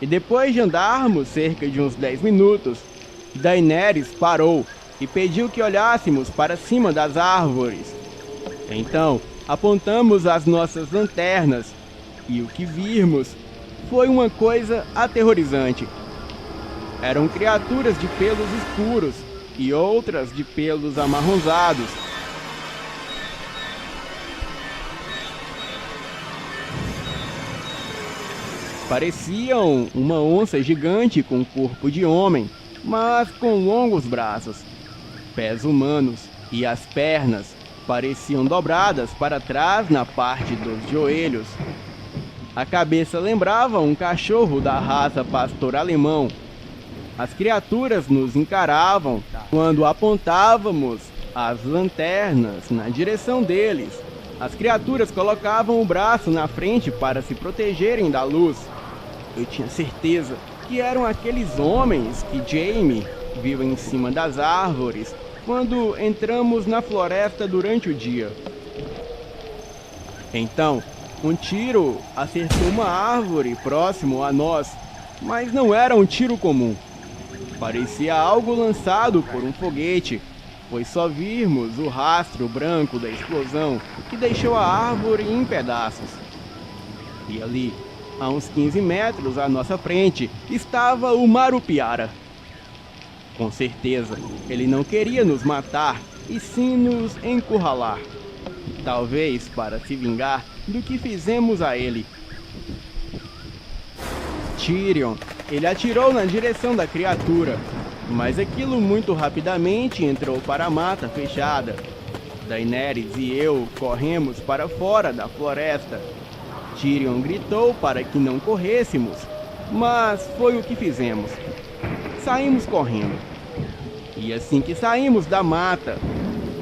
E depois de andarmos cerca de uns 10 minutos, Daenerys parou e pediu que olhássemos para cima das árvores. Então, apontamos as nossas lanternas, e o que vimos foi uma coisa aterrorizante. Eram criaturas de pelos escuros e outras de pelos amarronzados. Pareciam uma onça gigante com corpo de homem, mas com longos braços, pés humanos, e as pernas pareciam dobradas para trás na parte dos joelhos. A cabeça lembrava um cachorro da raça pastor alemão. As criaturas nos encaravam quando apontávamos as lanternas na direção deles. As criaturas colocavam o braço na frente para se protegerem da luz. Eu tinha certeza que eram aqueles homens que Jaime viu em cima das árvores quando entramos na floresta durante o dia. Então, um tiro acertou uma árvore próximo a nós, mas não era um tiro comum. Parecia algo lançado por um foguete, pois só vimos o rastro branco da explosão que deixou a árvore em pedaços. E ali, a uns 15 metros à nossa frente, estava o Marupiara. Com certeza, ele não queria nos matar, e sim nos encurralar. Talvez para se vingar do que fizemos a ele. Tyrion, ele atirou na direção da criatura, mas aquilo muito rapidamente entrou para a mata fechada. Daenerys e eu corremos para fora da floresta. Tyrion gritou para que não corrêssemos, mas foi o que fizemos. Saímos correndo. E assim que saímos da mata,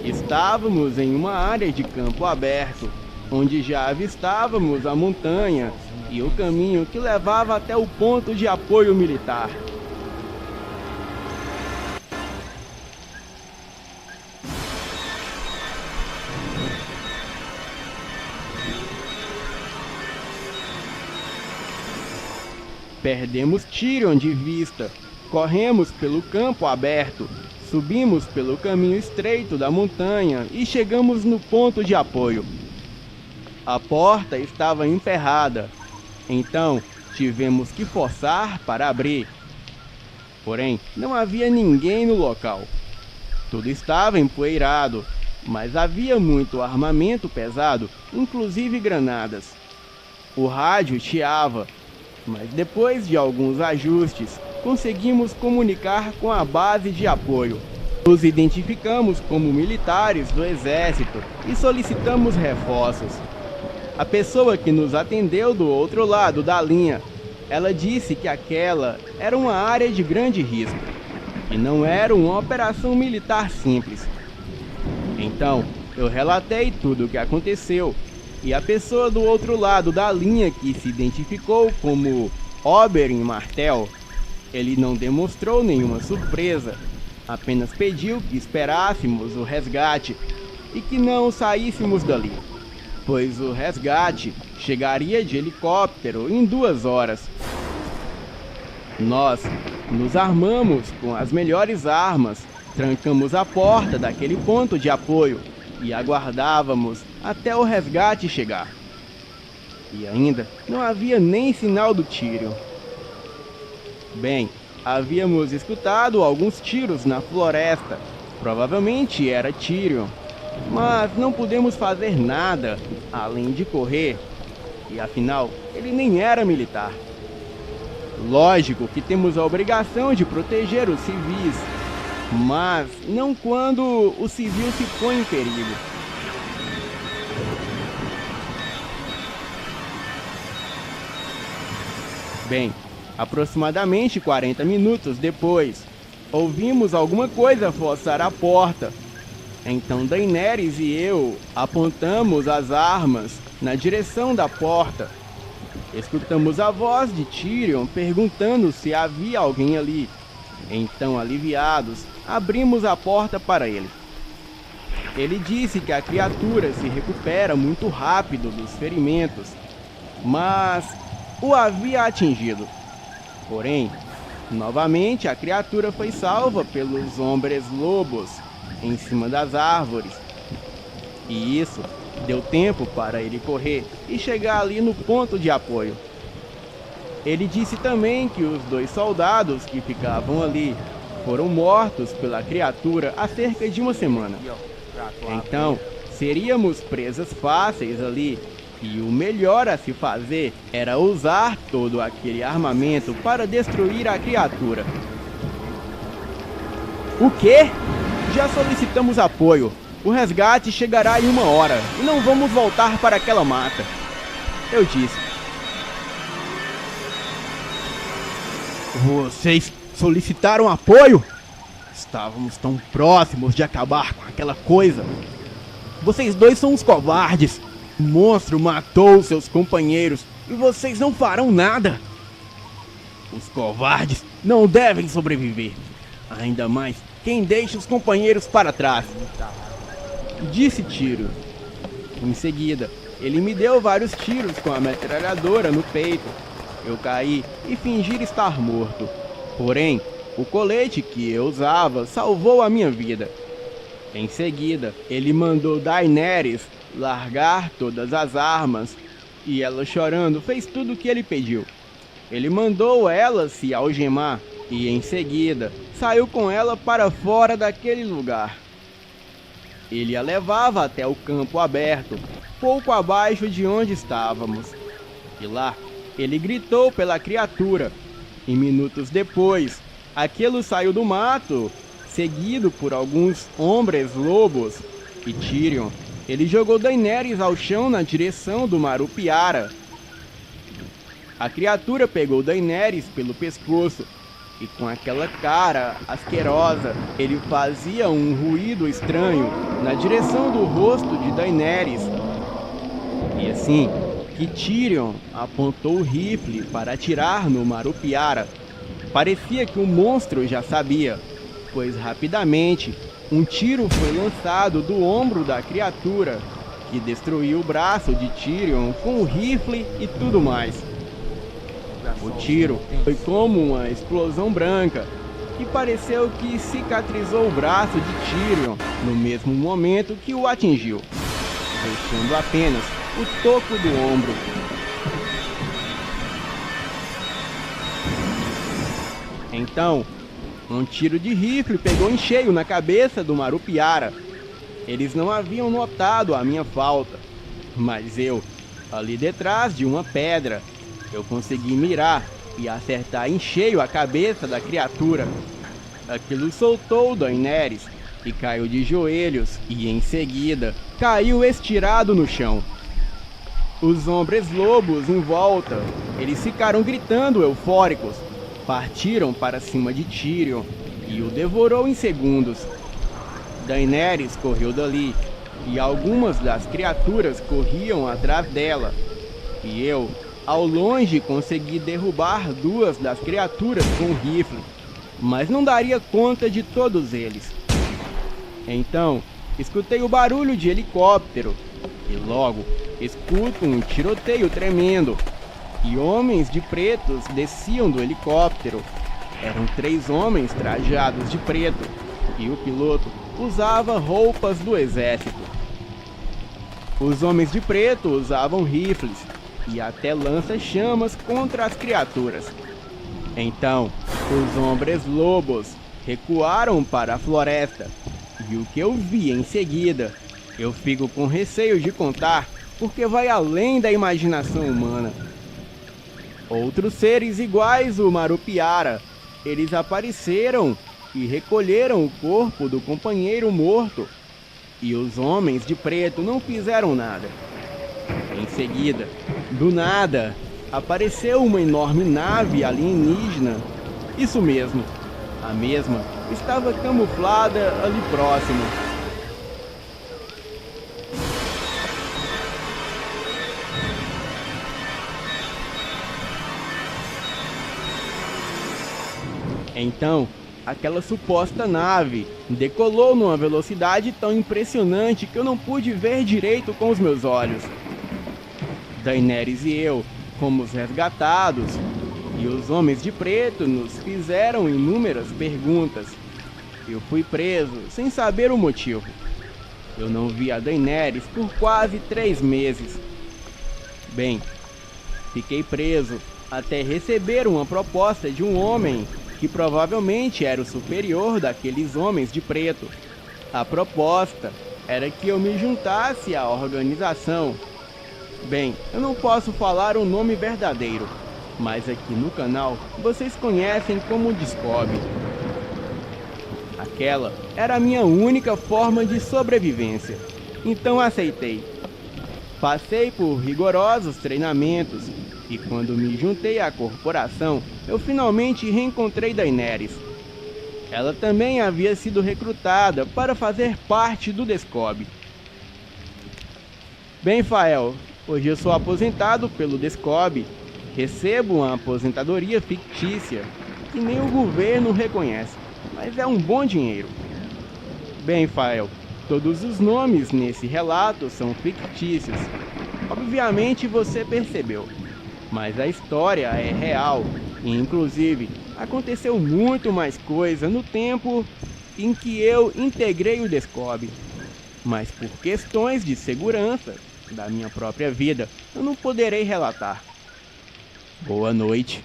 estávamos em uma área de campo aberto, onde já avistávamos a montanha e o caminho que levava até o ponto de apoio militar. Perdemos Tyrion de vista. Corremos pelo campo aberto, subimos pelo caminho estreito da montanha e chegamos no ponto de apoio. A porta estava emperrada, então tivemos que forçar para abrir. Porém, não havia ninguém no local. Tudo estava empoeirado, mas havia muito armamento pesado, inclusive granadas. O rádio chiava, mas depois de alguns ajustes, conseguimos comunicar com a base de apoio. Nos identificamos como militares do exército e solicitamos reforços. A pessoa que nos atendeu do outro lado da linha, ela disse que aquela era uma área de grande risco e não era uma operação militar simples. Então, eu relatei tudo o que aconteceu e a pessoa do outro lado da linha, que se identificou como Oberyn Martell, ele não demonstrou nenhuma surpresa, apenas pediu que esperássemos o resgate e que não saíssemos dali, pois o resgate chegaria de helicóptero em 2 horas. Nós nos armamos com as melhores armas, trancamos a porta daquele ponto de apoio e aguardávamos até o resgate chegar. E ainda não havia nem sinal do Tyrion. Bem, havíamos escutado alguns tiros na floresta. Provavelmente era Tyrion, mas não pudemos fazer nada além de correr. E afinal, ele nem era militar. Lógico que temos a obrigação de proteger os civis, mas não quando o civil se põe em perigo. Bem, aproximadamente 40 minutos depois, ouvimos alguma coisa forçar a porta. Então Daenerys e eu apontamos as armas na direção da porta. Escutamos a voz de Tyrion perguntando se havia alguém ali. Então, aliviados, abrimos a porta para ele. Ele disse que a criatura se recupera muito rápido dos ferimentos, mas o havia atingido. Porém, novamente a criatura foi salva pelos hombres lobos em cima das árvores. E isso deu tempo para ele correr e chegar ali no ponto de apoio. Ele disse também que os 2 soldados que ficavam ali foram mortos pela criatura há cerca de uma semana. Então, seríamos presas fáceis ali, e o melhor a se fazer era usar todo aquele armamento para destruir a criatura. O quê? Já solicitamos apoio. O resgate chegará em 1 hora e não vamos voltar para aquela mata. Eu disse. Vocês solicitaram apoio? Estávamos tão próximos de acabar com aquela coisa. Vocês 2 são uns covardes. O monstro matou seus companheiros e vocês não farão nada. Os covardes não devem sobreviver. Ainda mais quem deixa os companheiros para trás. Disse Tyrion. Em seguida, ele me deu vários tiros com a metralhadora no peito. Eu caí e fingi estar morto. Porém, o colete que eu usava salvou a minha vida. Em seguida, ele mandou Daenerys largar todas as armas e ela, chorando, fez tudo o que ele pediu. Ele mandou ela se algemar e em seguida saiu com ela para fora daquele lugar. Ele a levava até o campo aberto, pouco abaixo de onde estávamos. E lá, ele gritou pela criatura. E minutos depois, aquilo saiu do mato, seguido por alguns hombres lobos. E Tyrion, ele jogou Daenerys ao chão na direção do Marupiara. A criatura pegou Daenerys pelo pescoço e com aquela cara asquerosa, ele fazia um ruído estranho na direção do rosto de Daenerys. E assim que Tyrion apontou o rifle para atirar no Marupiara, parecia que o monstro já sabia, pois rapidamente um tiro foi lançado do ombro da criatura, que destruiu o braço de Tyrion com o rifle e tudo mais. O tiro foi como uma explosão branca, e pareceu que cicatrizou o braço de Tyrion no mesmo momento que o atingiu, deixando apenas o toco do ombro. Então, um tiro de rifle pegou em cheio na cabeça do Marupiara. Eles não haviam notado a minha falta, mas eu, ali detrás de uma pedra, eu consegui mirar e acertar em cheio a cabeça da criatura. Aquilo soltou Daenerys e caiu de joelhos e em seguida caiu estirado no chão. Os hombres lobos em volta, eles ficaram gritando eufóricos, partiram para cima de Tyrion e o devorou em segundos. Daenerys correu dali e algumas das criaturas corriam atrás dela. E eu, ao longe, consegui derrubar 2 das criaturas com o rifle, mas não daria conta de todos eles. Então, escutei o barulho de helicóptero e logo escuto um tiroteio tremendo. E homens de pretos desciam do helicóptero. Eram 3 homens trajados de preto e o piloto usava roupas do exército. Os homens de preto usavam rifles e até lança-chamas contra as criaturas. Então, os hombres lobos recuaram para a floresta, e o que eu vi em seguida, eu fico com receio de contar, porque vai além da imaginação humana. Outros seres iguais ao Marupiara, eles apareceram e recolheram o corpo do companheiro morto, e os homens de preto não fizeram nada. Em seguida, do nada, apareceu uma enorme nave alienígena. Isso mesmo, a mesma estava camuflada ali próximo. Então, aquela suposta nave decolou numa velocidade tão impressionante que eu não pude ver direito com os meus olhos. Daenerys e eu fomos resgatados, e os homens de preto nos fizeram inúmeras perguntas. Eu fui preso sem saber o motivo. Eu não vi a Daenerys por quase 3 meses. Bem, fiquei preso até receber uma proposta de um homem que provavelmente era o superior daqueles homens de preto. A proposta era que eu me juntasse à organização. Bem, eu não posso falar o nome verdadeiro, mas aqui no canal vocês conhecem como Discovery. Aquela era a minha única forma de sobrevivência, então aceitei. Passei por rigorosos treinamentos, e quando me juntei à corporação, eu finalmente reencontrei Daenerys. Ela também havia sido recrutada para fazer parte do Descob. Bem, Fael, hoje eu sou aposentado pelo Descob. Recebo uma aposentadoria fictícia, que nem o governo reconhece, mas é um bom dinheiro. Bem, Fael, todos os nomes nesse relato são fictícios. Obviamente você percebeu. Mas a história é real, e inclusive aconteceu muito mais coisa no tempo em que eu integrei o Descob. Mas por questões de segurança da minha própria vida, eu não poderei relatar. Boa noite.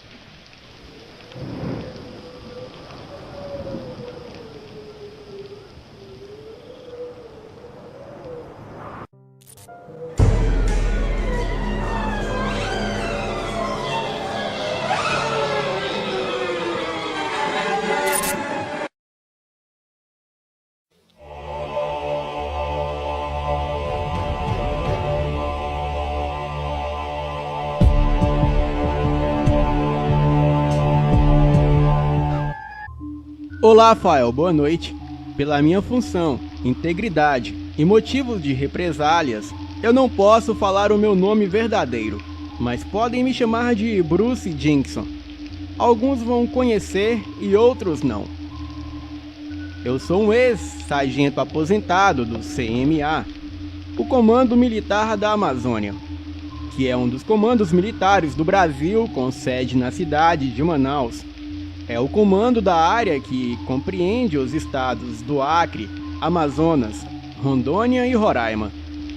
Olá, Fael, boa noite. Pela minha função, integridade e motivos de represálias, eu não posso falar o meu nome verdadeiro, mas podem me chamar de Bruce Dickinson. Alguns vão conhecer e outros não. Eu sou um ex-sargento aposentado do CMA, o Comando Militar da Amazônia, que é um dos comandos militares do Brasil com sede na cidade de Manaus. É o comando da área que compreende os estados do Acre, Amazonas, Rondônia e Roraima,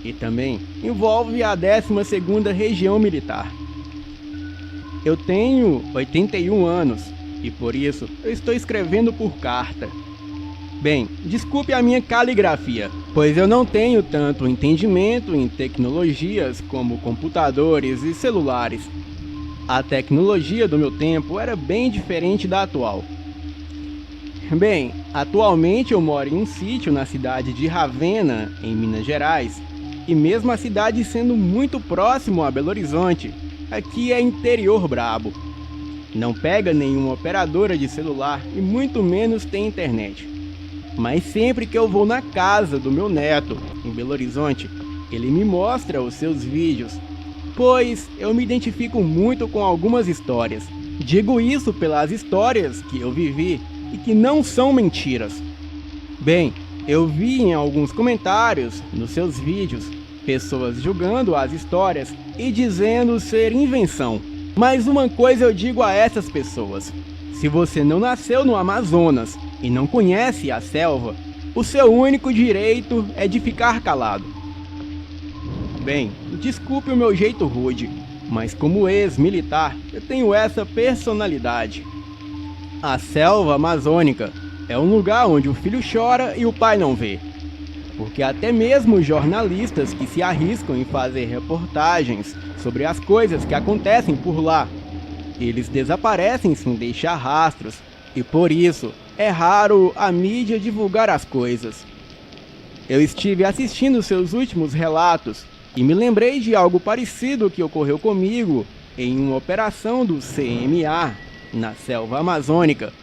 e também envolve a 12ª Região Militar. Eu tenho 81 anos e por isso eu estou escrevendo por carta. Bem, desculpe a minha caligrafia, pois eu não tenho tanto entendimento em tecnologias como computadores e celulares. A tecnologia do meu tempo era bem diferente da atual. Bem, atualmente eu moro em um sítio na cidade de Ravenna, em Minas Gerais, e mesmo a cidade sendo muito próximo a Belo Horizonte, aqui é interior brabo. Não pega nenhuma operadora de celular e muito menos tem internet. Mas sempre que eu vou na casa do meu neto, em Belo Horizonte, ele me mostra os seus vídeos, pois eu me identifico muito com algumas histórias. Digo isso pelas histórias que eu vivi e que não são mentiras. Bem, eu vi em alguns comentários nos seus vídeos pessoas julgando as histórias e dizendo ser invenção. Mas uma coisa eu digo a essas pessoas: se você não nasceu no Amazonas e não conhece a selva, o seu único direito é de ficar calado. Bem, desculpe o meu jeito rude, mas como ex-militar, eu tenho essa personalidade. A selva amazônica é um lugar onde o filho chora e o pai não vê. Porque até mesmo jornalistas que se arriscam em fazer reportagens sobre as coisas que acontecem por lá, eles desaparecem sem deixar rastros, e por isso é raro a mídia divulgar as coisas. Eu estive assistindo seus últimos relatos e me lembrei de algo parecido que ocorreu comigo em uma operação do CMA na selva amazônica.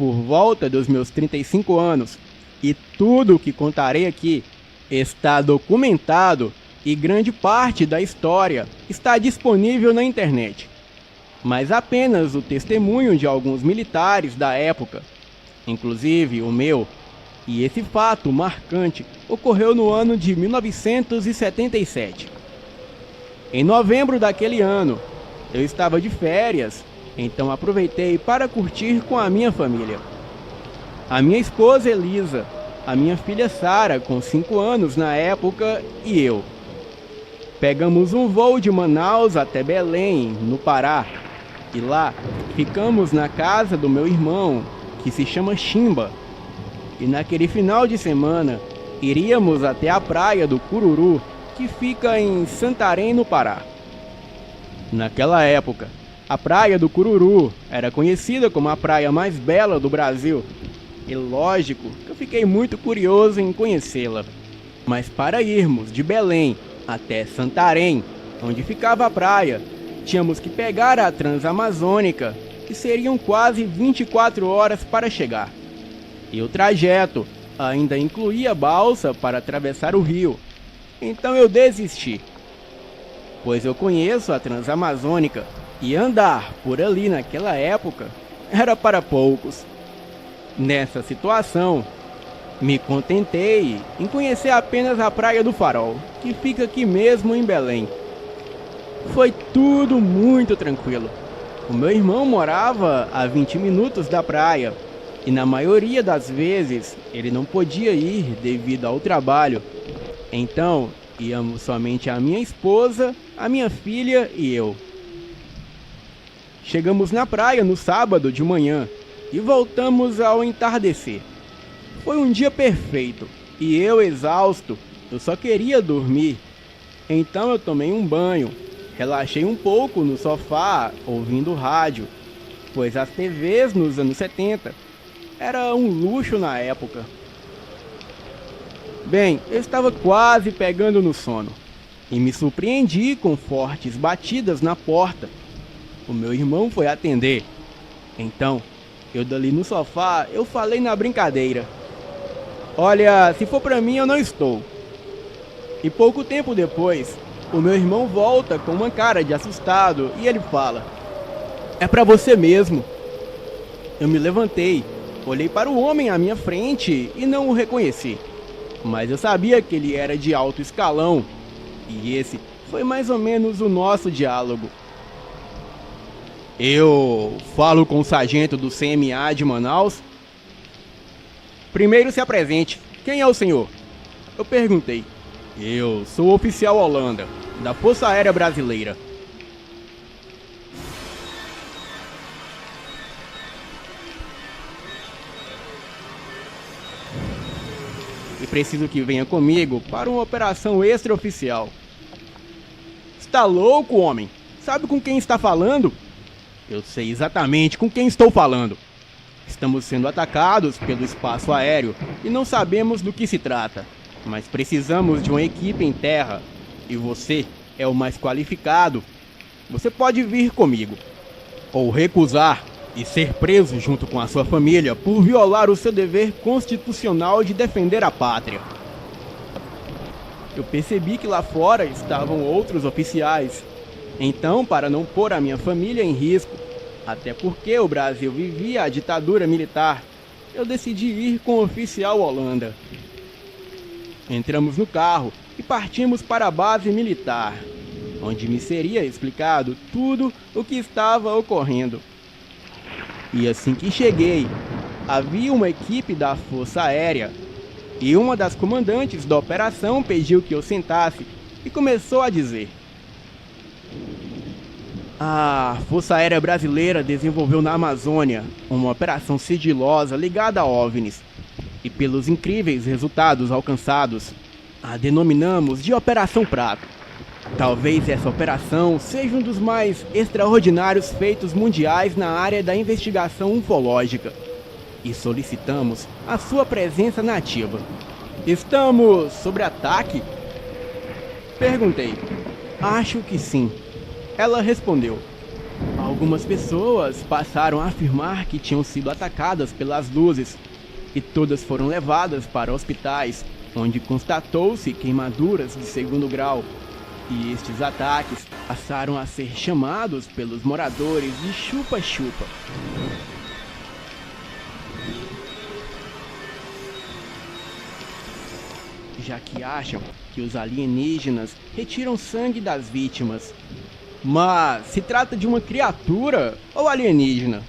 por volta dos meus 35 anos, e tudo o que contarei aqui está documentado e grande parte da história está disponível na internet, mas apenas o testemunho de alguns militares da época, inclusive o meu, e esse fato marcante ocorreu no ano de 1977. Em novembro daquele ano, eu estava de férias, então aproveitei para curtir com a minha família. A minha esposa Elisa, a minha filha Sara, com 5 anos na época, e eu. Pegamos um voo de Manaus até Belém, no Pará, e lá ficamos na casa do meu irmão, que se chama Chimba. E naquele final de semana, iríamos até a praia do Cururu, que fica em Santarém, no Pará. Naquela época, a praia do Cururu era conhecida como a praia mais bela do Brasil. E lógico que eu fiquei muito curioso em conhecê-la. Mas para irmos de Belém até Santarém, onde ficava a praia, tínhamos que pegar a Transamazônica, que seriam quase 24 horas para chegar. E o trajeto ainda incluía balsa para atravessar o rio. Então eu desisti, pois eu conheço a Transamazônica e andar por ali naquela época era para poucos. Nessa situação, me contentei em conhecer apenas a Praia do Farol, que fica aqui mesmo em Belém. Foi tudo muito tranquilo. O meu irmão morava a 20 minutos da praia e na maioria das vezes ele não podia ir devido ao trabalho. Então, íamos somente a minha esposa, a minha filha e eu. Chegamos na praia no sábado de manhã e voltamos ao entardecer. Foi um dia perfeito e eu, exausto, eu só queria dormir. Então eu tomei um banho, relaxei um pouco no sofá ouvindo rádio, pois as TVs nos anos 70 era um luxo na época. Bem, eu estava quase pegando no sono e me surpreendi com fortes batidas na porta. O meu irmão foi atender. Então, eu dali no sofá, eu falei na brincadeira: "Olha, se for pra mim eu não estou." E pouco tempo depois, o meu irmão volta com uma cara de assustado e ele fala: "É pra você mesmo." Eu me levantei, olhei para o homem à minha frente e não o reconheci. Mas eu sabia que ele era de alto escalão, e esse foi mais ou menos o nosso diálogo. "Eu falo com o sargento do CMA de Manaus?" "Primeiro se apresente. Quem é o senhor?" Eu perguntei. "Eu sou o oficial Holanda, da Força Aérea Brasileira." "E preciso que venha comigo para uma operação extraoficial." "Está louco, homem? Sabe com quem está falando?" "Eu sei exatamente com quem estou falando. Estamos sendo atacados pelo espaço aéreo e não sabemos do que se trata, mas precisamos de uma equipe em terra e você é o mais qualificado. Você pode vir comigo, ou recusar e ser preso junto com a sua família por violar o seu dever constitucional de defender a pátria." Eu percebi que lá fora estavam outros oficiais. Então, para não pôr a minha família em risco, até porque o Brasil vivia a ditadura militar, eu decidi ir com o oficial Holanda. Entramos no carro e partimos para a base militar, onde me seria explicado tudo o que estava ocorrendo. E assim que cheguei, havia uma equipe da Força Aérea, e uma das comandantes da operação pediu que eu sentasse e começou a dizer: "A Força Aérea Brasileira desenvolveu na Amazônia uma operação sigilosa ligada a OVNIs, e pelos incríveis resultados alcançados, a denominamos de Operação Prato. Talvez essa operação seja um dos mais extraordinários feitos mundiais na área da investigação ufológica, e solicitamos a sua presença na ativa. Estamos sob ataque?" Perguntei. "Acho que sim." Ela respondeu: "Ao Algumas pessoas passaram a afirmar que tinham sido atacadas pelas luzes e todas foram levadas para hospitais, onde constatou-se queimaduras de segundo grau. E estes ataques passaram a ser chamados pelos moradores de chupa-chupa. Já que acham que os alienígenas retiram sangue das vítimas. Mas se trata de uma criatura ou alienígena?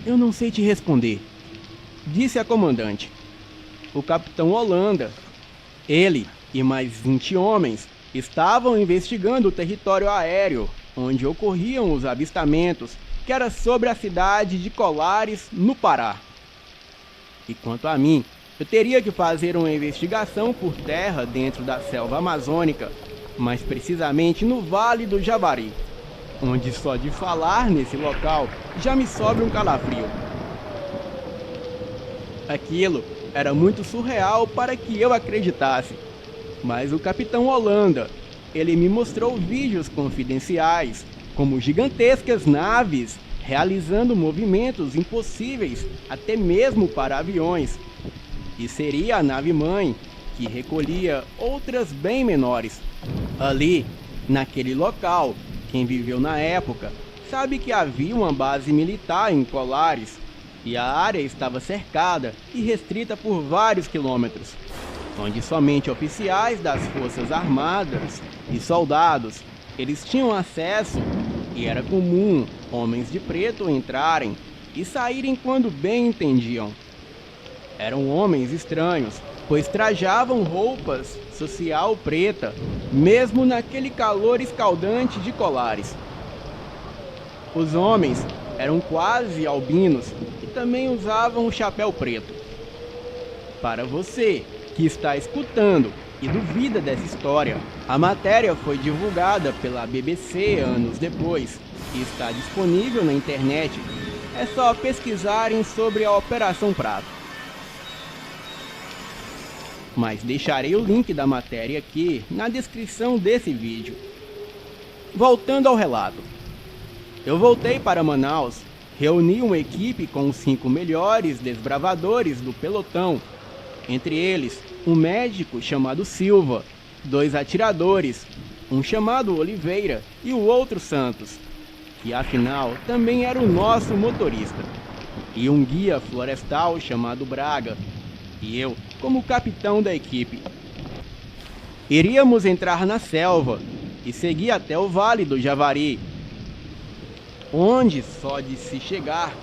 Eu não sei te responder, disse a comandante. O capitão Holanda. Ele e mais 20 homens estavam investigando o território aéreo onde ocorriam os avistamentos, que era sobre a cidade de Colares, no Pará. E quanto a mim, eu teria que fazer uma investigação por terra dentro da selva amazônica, mais precisamente no Vale do Javari, onde só de falar nesse local já me sobe um calafrio. Aquilo era muito surreal para que eu acreditasse, mas o capitão Holanda, ele me mostrou vídeos confidenciais, como gigantescas naves realizando movimentos impossíveis até mesmo para aviões. E seria a nave-mãe que recolhia outras bem menores. Ali, naquele local, quem viveu na época sabe que havia uma base militar em Colares e a área estava cercada e restrita por vários quilômetros, onde somente oficiais das forças armadas e soldados eles tinham acesso, e era comum homens de preto entrarem e saírem quando bem entendiam. Eram homens estranhos, pois trajavam roupas social preta, mesmo naquele calor escaldante de Colares. Os homens eram quase albinos e também usavam o chapéu preto. Para você que está escutando e duvida dessa história, a matéria foi divulgada pela BBC anos depois e está disponível na internet. É só pesquisarem sobre a Operação Prato. Mas deixarei o link da matéria aqui na descrição desse vídeo. Voltando ao relato. Eu voltei para Manaus, reuni uma equipe com os 5 melhores desbravadores do pelotão, entre eles um médico chamado Silva, 2 atiradores, um chamado Oliveira e o outro Santos, que afinal também era o nosso motorista, e um guia florestal chamado Braga, e eu como capitão da equipe. Iríamos entrar na selva e seguir até o Vale do Javari, onde só de se chegar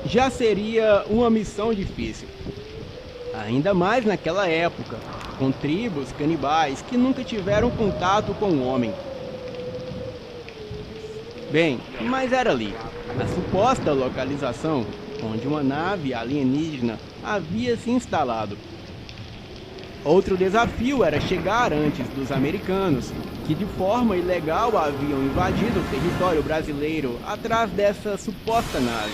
já seria uma missão difícil. Ainda mais naquela época, com tribos canibais que nunca tiveram contato com o homem. Bem, mas era ali, a suposta localização onde uma nave alienígena havia se instalado. Outro desafio era chegar antes dos americanos, que de forma ilegal haviam invadido o território brasileiro atrás dessa suposta nave.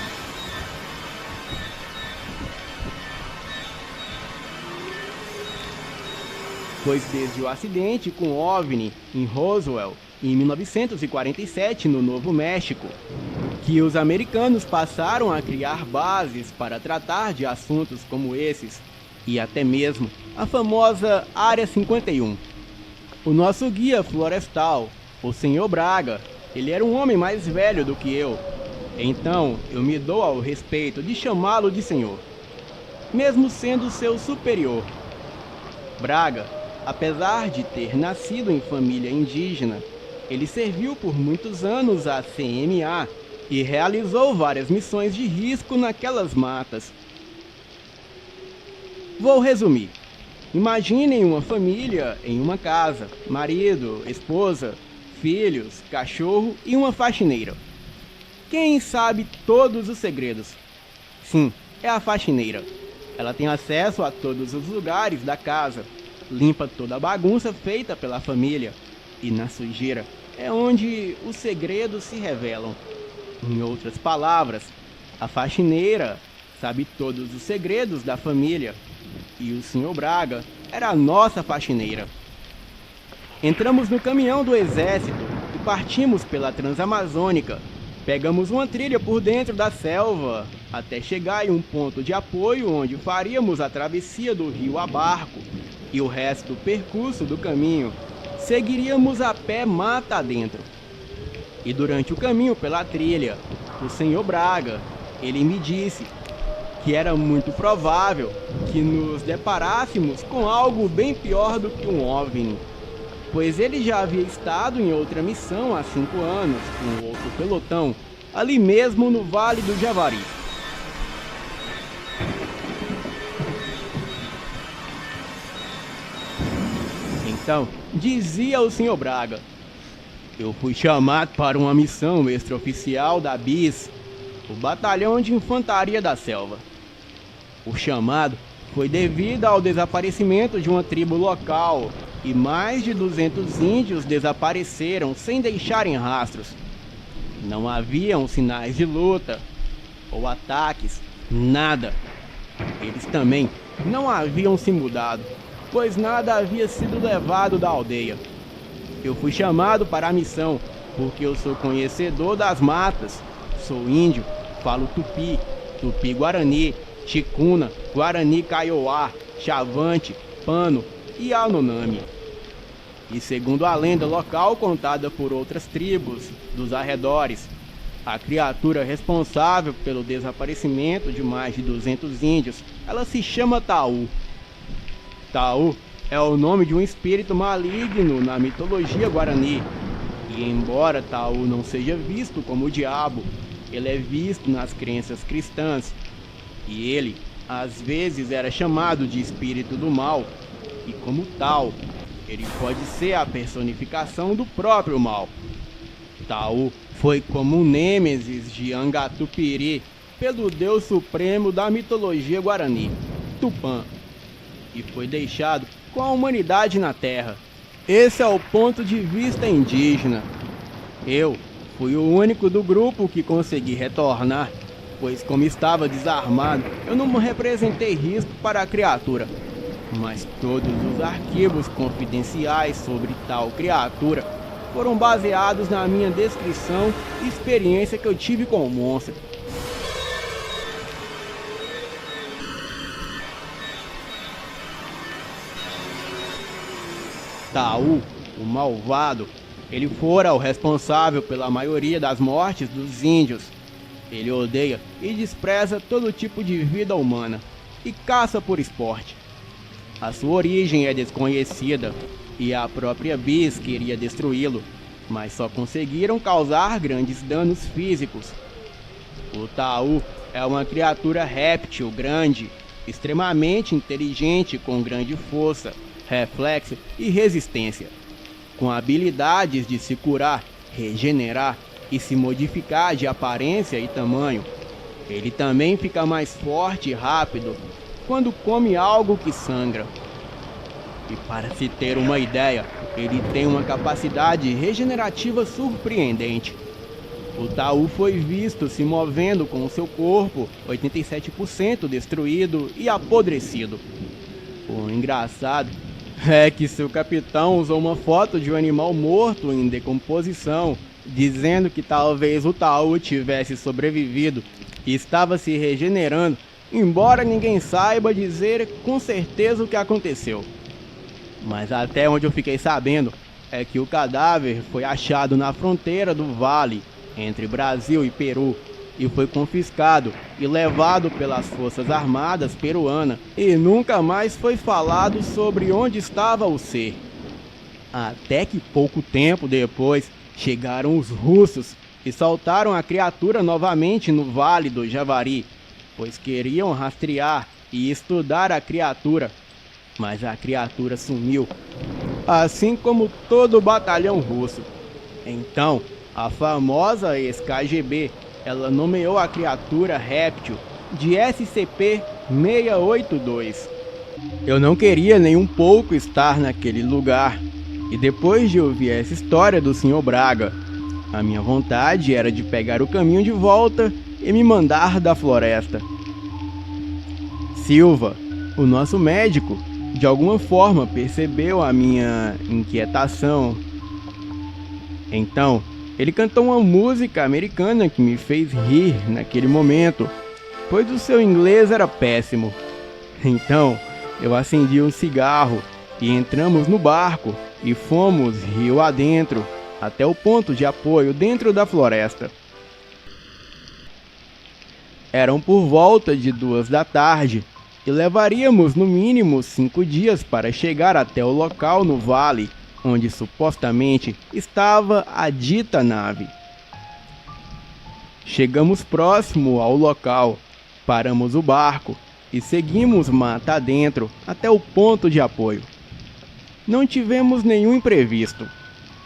Pois desde o acidente com o OVNI em Roswell, em 1947, no Novo México, que os americanos passaram a criar bases para tratar de assuntos como esses, e até mesmo a famosa Área 51. O nosso guia florestal, o Sr. Braga, ele era um homem mais velho do que eu, então eu me dou ao respeito de chamá-lo de senhor, mesmo sendo seu superior. Braga, apesar de ter nascido em família indígena, ele serviu por muitos anos à CMA e realizou várias missões de risco naquelas matas. Vou resumir. Imaginem uma família em uma casa, marido, esposa, filhos, cachorro e uma faxineira. Quem sabe todos os segredos? Sim, é a faxineira. Ela tem acesso a todos os lugares da casa, limpa toda a bagunça feita pela família, e na sujeira é onde os segredos se revelam. Em outras palavras, a faxineira sabe todos os segredos da família, e o Sr. Braga era a nossa faxineira. Entramos no caminhão do exército e partimos pela Transamazônica, Pegamos uma trilha por dentro da selva, até chegar em um ponto de apoio onde faríamos a travessia do rio a barco, e o resto do percurso do caminho seguiríamos a pé mata adentro. E durante o caminho pela trilha, o Sr. Braga, ele me disse que era muito provável que nos deparássemos com algo bem pior do que um OVNI, pois ele já havia estado em outra missão há 5 anos com outro pelotão, ali mesmo no Vale do Javari. Então, dizia o Sr. Braga, eu fui chamado para uma missão extraoficial da BIS, o Batalhão de Infantaria da Selva. O chamado foi devido ao desaparecimento de uma tribo local e mais de 200 índios desapareceram sem deixarem rastros. Não haviam sinais de luta ou ataques, nada. Eles também não haviam se mudado, pois nada havia sido levado da aldeia. Eu fui chamado para a missão porque eu sou conhecedor das matas, sou índio, falo tupi, tupi-guarani, ticuna, guarani kaiowá, chavante, pano e anonami. E segundo a lenda local contada por outras tribos dos arredores, a criatura responsável pelo desaparecimento de mais de 200 índios, ela se chama Taú. Taú é o nome de um espírito maligno na mitologia guarani. E embora Taú não seja visto como o diabo, ele é visto nas crenças cristãs. E ele, às vezes, era chamado de espírito do mal. E como tal, ele pode ser a personificação do próprio mal. Taú foi como um nêmesis de Angatupiri pelo deus supremo da mitologia guarani, Tupã, e foi deixado com a humanidade na Terra. Esse é o ponto de vista indígena. Eu fui o único do grupo que consegui retornar, pois como estava desarmado, eu não representei risco para a criatura. Mas todos os arquivos confidenciais sobre tal criatura foram baseados na minha descrição e experiência que eu tive com o monstro. Taú, o malvado, ele fora o responsável pela maioria das mortes dos índios. Ele odeia e despreza todo tipo de vida humana e caça por esporte. A sua origem é desconhecida e a própria BIS queria destruí-lo, mas só conseguiram causar grandes danos físicos. O Taú é uma criatura réptil grande, extremamente inteligente, com grande força, reflexo e resistência, com habilidades de se curar, regenerar e se modificar de aparência e tamanho. Ele também fica mais forte e rápido quando come algo que sangra. E para se ter uma ideia, ele tem uma capacidade regenerativa surpreendente. O Taú foi visto se movendo com o seu corpo 87% destruído e apodrecido. O engraçado é que seu capitão usou uma foto de um animal morto em decomposição, dizendo que talvez o Taú tivesse sobrevivido e estava se regenerando, embora ninguém saiba dizer com certeza o que aconteceu. Mas até onde eu fiquei sabendo é que o cadáver foi achado na fronteira do vale entre Brasil e Peru e foi confiscado e levado pelas Forças Armadas peruanas, e nunca mais foi falado sobre onde estava o ser. Até que pouco tempo depois chegaram os russos e soltaram a criatura novamente no Vale do Javari, pois queriam rastrear e estudar a criatura, mas a criatura sumiu, assim como todo o batalhão russo. Então, a famosa ex-KGB, ela nomeou a criatura réptil de SCP-682. Eu não queria nem um pouco estar naquele lugar, e depois de ouvir essa história do Sr. Braga, a minha vontade era de pegar o caminho de volta e me mandar da floresta. Silva, o nosso médico, de alguma forma percebeu a minha inquietação. Então, Ele cantou uma música americana que me fez rir naquele momento, pois o seu inglês era péssimo. Então, eu acendi um cigarro e entramos no barco e fomos rio adentro, até o ponto de apoio dentro da floresta. Eram por volta de 2 da tarde e levaríamos no mínimo 5 dias para chegar até o local no vale, onde supostamente estava a dita nave. Chegamos próximo ao local, paramos o barco e seguimos mata adentro até o ponto de apoio. Não tivemos nenhum imprevisto,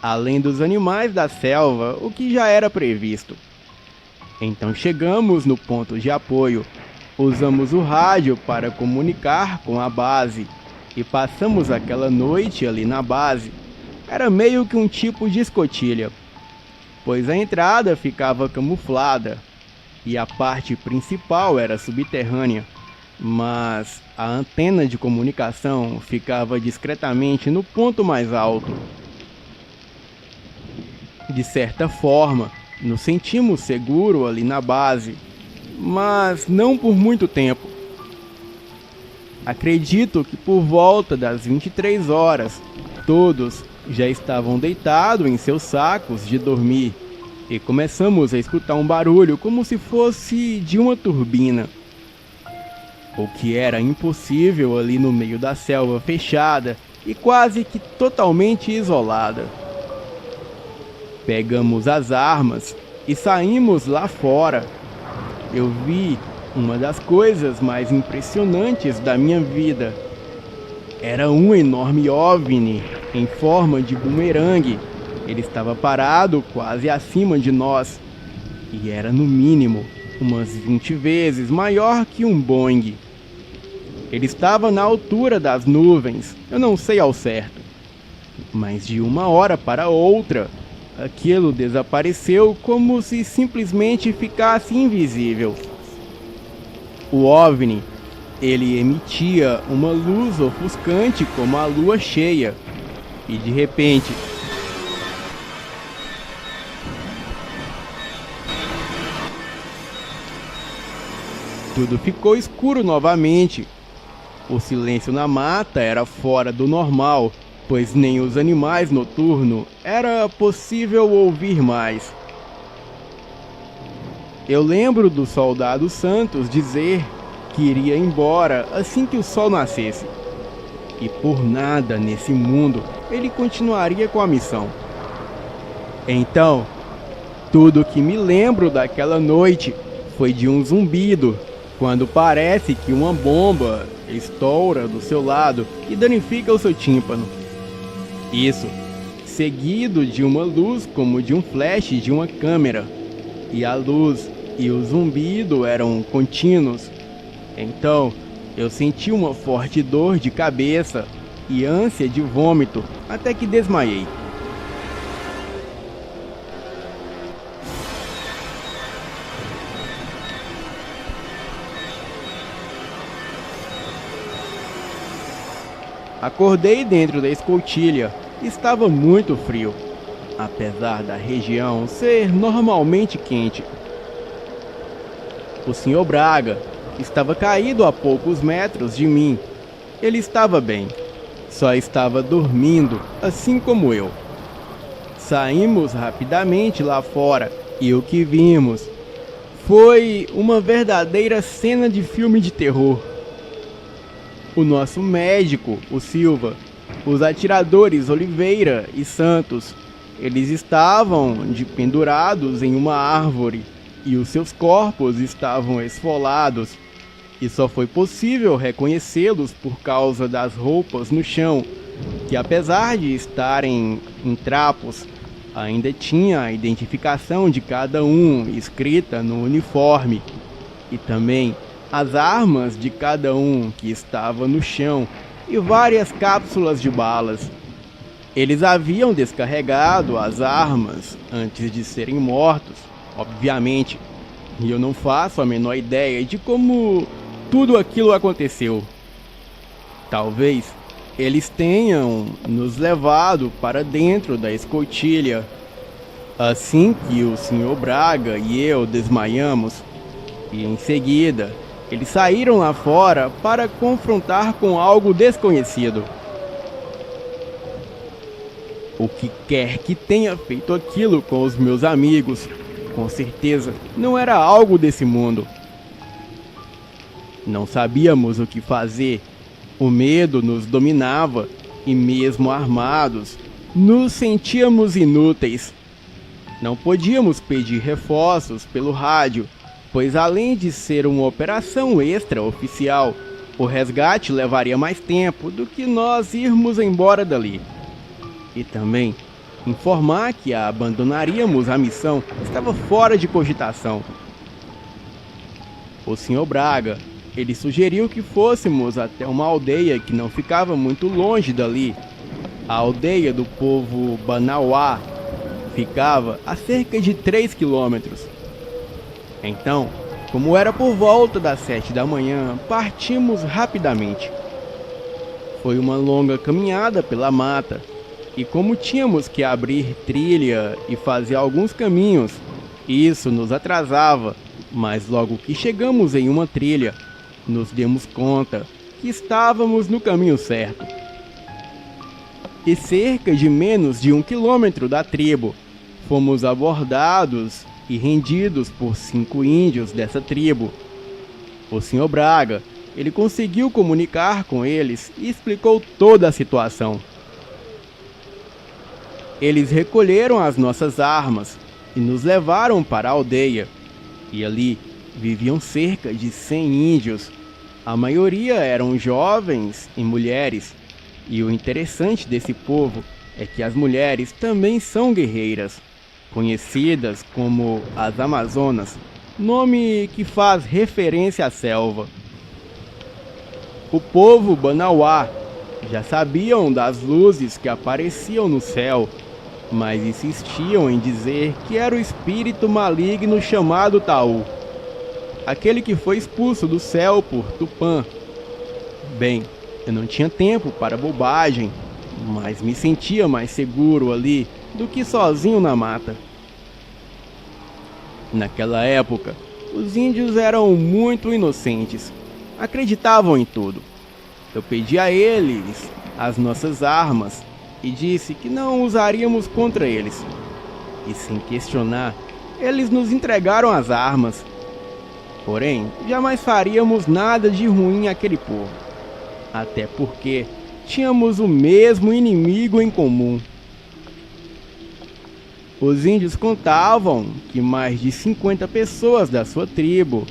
além dos animais da selva, o que já era previsto. Então chegamos no ponto de apoio, usamos o rádio para comunicar com a base e passamos aquela noite ali na base. Era meio que um tipo de escotilha, pois a entrada ficava camuflada e a parte principal era subterrânea, mas a antena de comunicação ficava discretamente no ponto mais alto. De certa forma, nos sentimos seguros ali na base, mas não por muito tempo. Acredito que por volta das 23 horas, todos já estavam deitados em seus sacos de dormir e começamos a escutar um barulho como se fosse de uma turbina, o que era impossível ali no meio da selva fechada e quase que totalmente isolada. Pegamos as armas e saímos lá fora. Eu vi uma das coisas mais impressionantes da minha vida. Era um enorme OVNI em forma de bumerangue. Ele estava parado quase acima de nós e era no mínimo umas 20 vezes maior que um Boeing. Ele estava na altura das nuvens, eu não sei ao certo, mas de uma hora para outra, aquilo desapareceu como se simplesmente ficasse invisível. O OVNI, ele emitia uma luz ofuscante como a lua cheia, e de repente, tudo ficou escuro novamente. O silêncio na mata era fora do normal, pois nem os animais noturnos era possível ouvir mais. Eu lembro do soldado Santos dizer que iria embora assim que o sol nascesse. E por nada nesse mundo ele continuaria com a missão. Então, tudo que me lembro daquela noite foi de um zumbido, quando parece que uma bomba estoura do seu lado e danifica o seu tímpano. Isso, seguido de uma luz como de um flash de uma câmera. E a luz e o zumbido eram contínuos. Então, eu senti uma forte dor de cabeça e ânsia de vômito, até que desmaiei. Acordei dentro da escotilha. Estava muito frio, apesar da região ser normalmente quente. O Sr. Braga estava caído a poucos metros de mim. Ele estava bem, só estava dormindo, assim como eu. Saímos rapidamente lá fora e o que vimos foi uma verdadeira cena de filme de terror. O nosso médico, o Silva, os atiradores Oliveira e Santos, eles estavam pendurados em uma árvore e os seus corpos estavam esfolados, e só foi possível reconhecê-los por causa das roupas no chão, que apesar de estarem em trapos, ainda tinha a identificação de cada um escrita no uniforme, e também as armas de cada um que estava no chão e várias cápsulas de balas. Eles haviam descarregado as armas antes de serem mortos, obviamente, e eu não faço a menor ideia de como tudo aquilo aconteceu. Talvez eles tenham nos levado para dentro da escotilha Assim que o Sr. Braga e eu desmaiamos, e em seguida eles saíram lá fora para confrontar com algo desconhecido. O que quer que tenha feito aquilo com os meus amigos, com certeza não era algo desse mundo. Não sabíamos o que fazer, o medo nos dominava e, mesmo armados, nos sentíamos inúteis. Não podíamos pedir reforços pelo rádio, pois além de ser uma operação extraoficial, o resgate levaria mais tempo do que nós irmos embora dali. E também, informar que abandonaríamos a missão estava fora de cogitação. O Sr. Braga, ele sugeriu que fôssemos até uma aldeia que não ficava muito longe dali. A aldeia do povo Banauá ficava a cerca de 3 quilômetros. Então, como era por volta das 7 da manhã, partimos rapidamente. Foi uma longa caminhada pela mata, e como tínhamos que abrir trilha e fazer alguns caminhos, isso nos atrasava, mas logo que chegamos em uma trilha, nos demos conta que estávamos no caminho certo. E cerca de menos de 1 quilômetro da tribo, fomos abordados e rendidos por 5 índios dessa tribo. O Sr. Braga, ele conseguiu comunicar com eles e explicou toda a situação. Eles recolheram as nossas armas e nos levaram para a aldeia. E ali viviam cerca de 100 índios. A maioria eram jovens e mulheres. E o interessante desse povo é que as mulheres também são guerreiras, conhecidas como as Amazonas, nome que faz referência à selva. O povo Banauá já sabiam das luzes que apareciam no céu, mas insistiam em dizer que era o espírito maligno chamado Taú, aquele que foi expulso do céu por Tupã. Bem, eu não tinha tempo para bobagem, mas me sentia mais seguro ali do que sozinho na mata. Naquela época, os índios eram muito inocentes, acreditavam em tudo. Eu pedi a eles as nossas armas e disse que não usaríamos contra eles. E sem questionar, eles nos entregaram as armas. Porém, jamais faríamos nada de ruim àquele povo. Até porque tínhamos o mesmo inimigo em comum. Os índios contavam que mais de 50 pessoas da sua tribo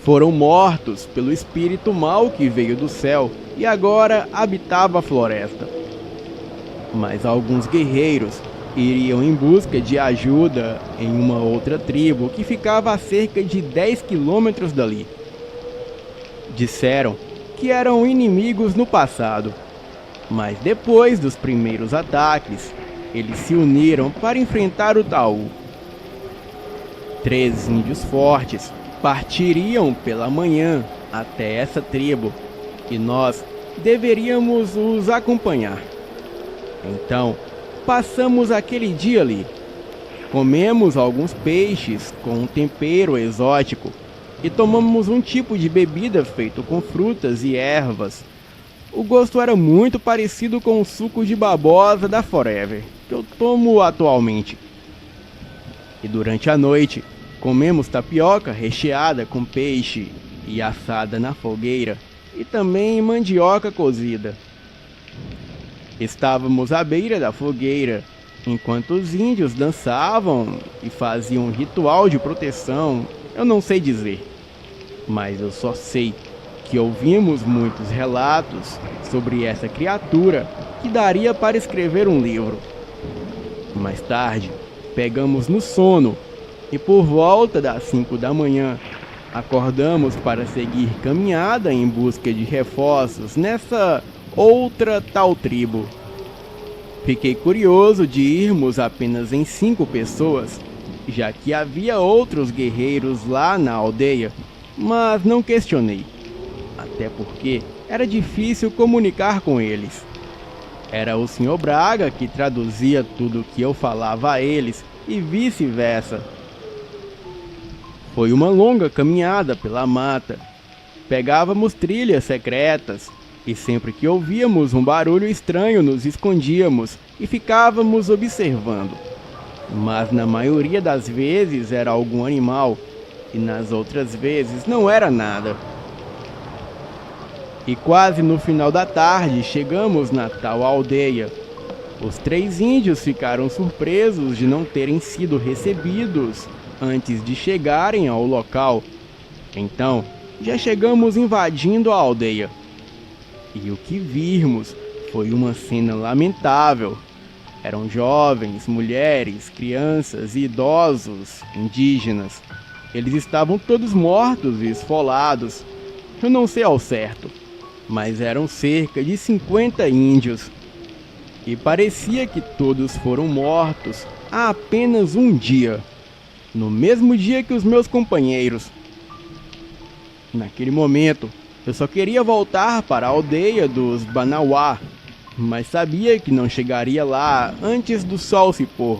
foram mortos pelo espírito mau que veio do céu e agora habitava a floresta. Mas alguns guerreiros iriam em busca de ajuda em uma outra tribo que ficava a cerca de 10 quilômetros dali. Disseram que eram inimigos no passado, mas depois dos primeiros ataques, eles se uniram para enfrentar o Taú. 3 índios fortes partiriam pela manhã até essa tribo e nós deveríamos os acompanhar. Então, passamos aquele dia ali. Comemos alguns peixes com um tempero exótico e tomamos um tipo de bebida feito com frutas e ervas. O gosto era muito parecido com o suco de babosa da Forever, que eu tomo atualmente. E durante a noite, comemos tapioca recheada com peixe e assada na fogueira, e também mandioca cozida. Estávamos à beira da fogueira, enquanto os índios dançavam e faziam um ritual de proteção, eu não sei dizer. Mas eu só sei que ouvimos muitos relatos sobre essa criatura que daria para escrever um livro. Mais tarde, pegamos no sono e por volta das 5 da manhã, acordamos para seguir caminhada em busca de reforços nessa outra tal tribo. Fiquei curioso de irmos apenas em 5 pessoas, já que havia outros guerreiros lá na aldeia, mas não questionei, até porque era difícil comunicar com eles. Era o Sr. Braga que traduzia tudo o que eu falava a eles e vice-versa. Foi uma longa caminhada pela mata. Pegávamos trilhas secretas e sempre que ouvíamos um barulho estranho nos escondíamos e ficávamos observando. Mas na maioria das vezes era algum animal e nas outras vezes não era nada. E quase no final da tarde chegamos na tal aldeia. Os 3 índios ficaram surpresos de não terem sido recebidos antes de chegarem ao local. Então, já chegamos invadindo a aldeia. E o que vimos foi uma cena lamentável. Eram jovens, mulheres, crianças e idosos indígenas. Eles estavam todos mortos e esfolados. Eu não sei ao certo, mas eram cerca de 50 índios. E parecia que todos foram mortos há apenas um dia, no mesmo dia que os meus companheiros. Naquele momento, eu só queria voltar para a aldeia dos Banauá, mas sabia que não chegaria lá antes do sol se pôr.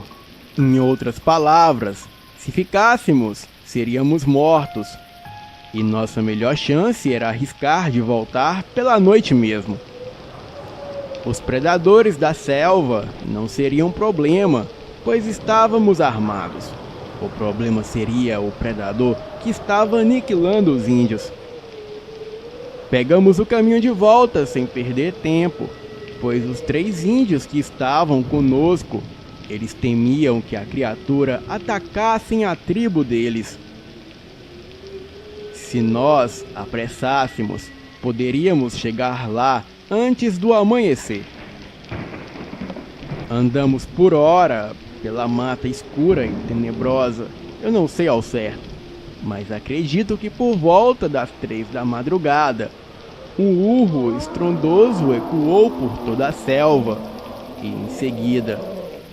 Em outras palavras, se ficássemos, seríamos mortos. E nossa melhor chance era arriscar de voltar pela noite mesmo. Os predadores da selva não seriam problema, pois estávamos armados. O problema seria o predador que estava aniquilando os índios. Pegamos o caminho de volta sem perder tempo, pois os 3 índios que estavam conosco, eles temiam que a criatura atacasse a tribo deles. Se nós apressássemos, poderíamos chegar lá antes do amanhecer. Andamos por hora pela mata escura e tenebrosa. Eu não sei ao certo, mas acredito que por volta das 3 da madrugada, um urro estrondoso ecoou por toda a selva e em seguida,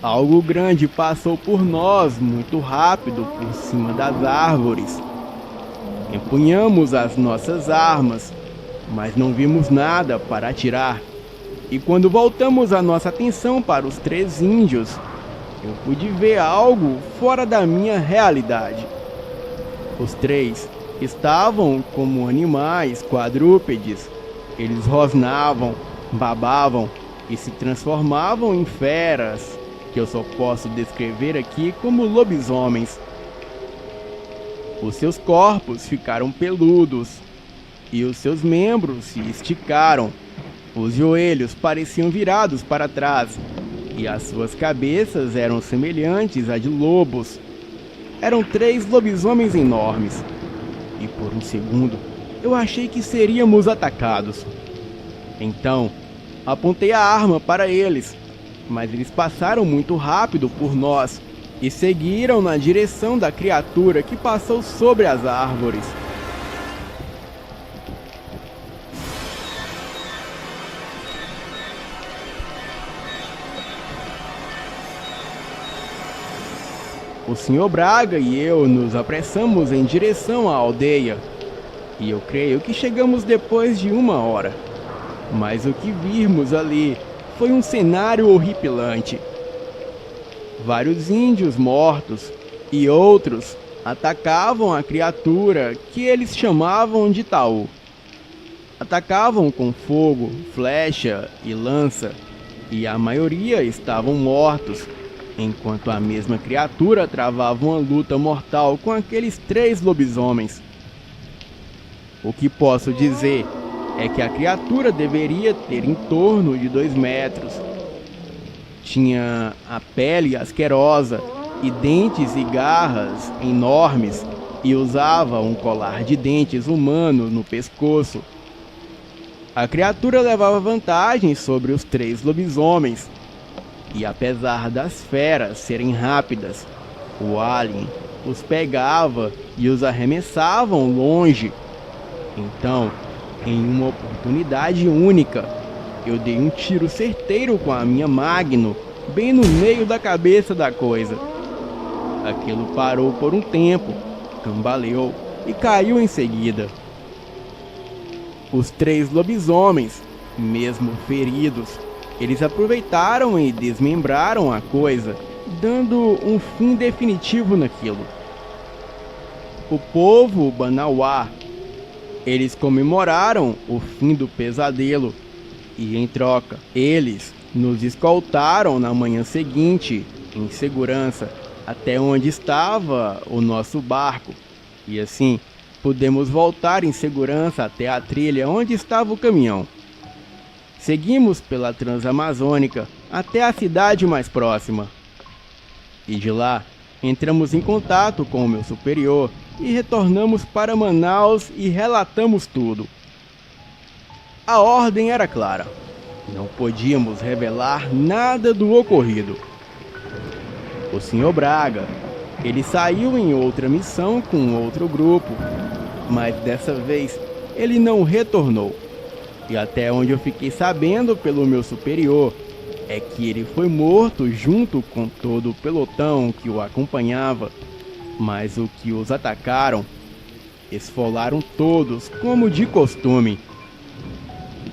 algo grande passou por nós muito rápido por cima das árvores. Empunhamos as nossas armas, mas não vimos nada para atirar. E quando voltamos a nossa atenção para os 3 índios, eu pude ver algo fora da minha realidade. Os 3 estavam como animais quadrúpedes. Eles rosnavam, babavam e se transformavam em feras, que eu só posso descrever aqui como lobisomens. Os seus corpos ficaram peludos e os seus membros se esticaram. Os joelhos pareciam virados para trás e as suas cabeças eram semelhantes a de lobos. Eram 3 lobisomens enormes e por um segundo eu achei que seríamos atacados. Então, apontei a arma para eles, mas eles passaram muito rápido por nós e seguiram na direção da criatura que passou sobre as árvores. O Sr. Braga e eu nos apressamos em direção à aldeia, e eu creio que chegamos depois de 1 hora. Mas o que vimos ali foi um cenário horripilante. Vários índios mortos e outros atacavam a criatura que eles chamavam de Taú. Atacavam com fogo, flecha e lança, e a maioria estavam mortos, enquanto a mesma criatura travava uma luta mortal com aqueles 3 lobisomens. O que posso dizer é que a criatura deveria ter em torno de 2 metros. Tinha a pele asquerosa e dentes e garras enormes e usava um colar de dentes humano no pescoço. A criatura levava vantagem sobre os 3 lobisomens. E apesar das feras serem rápidas, o alien os pegava e os arremessavam longe. Então, em uma oportunidade única, eu dei um tiro certeiro com a minha Magnum, bem no meio da cabeça da coisa. Aquilo parou por um tempo, cambaleou e caiu em seguida. Os 3 lobisomens, mesmo feridos, Eles aproveitaram e desmembraram a coisa, dando um fim definitivo naquilo. O povo Banauá, eles comemoraram o fim do pesadelo e, em troca, eles nos escoltaram na manhã seguinte, em segurança, até onde estava o nosso barco, e assim pudemos voltar em segurança até a trilha onde estava o caminhão. Seguimos pela Transamazônica até a cidade mais próxima, e de lá entramos em contato com o meu superior e retornamos para Manaus e relatamos tudo. A ordem era clara: não podíamos revelar nada do ocorrido. O Sr. Braga, ele saiu em outra missão com outro grupo, mas dessa vez ele não retornou. E até onde eu fiquei sabendo pelo meu superior, é que ele foi morto junto com todo o pelotão que o acompanhava, mas o que os atacaram, esfolaram todos como de costume.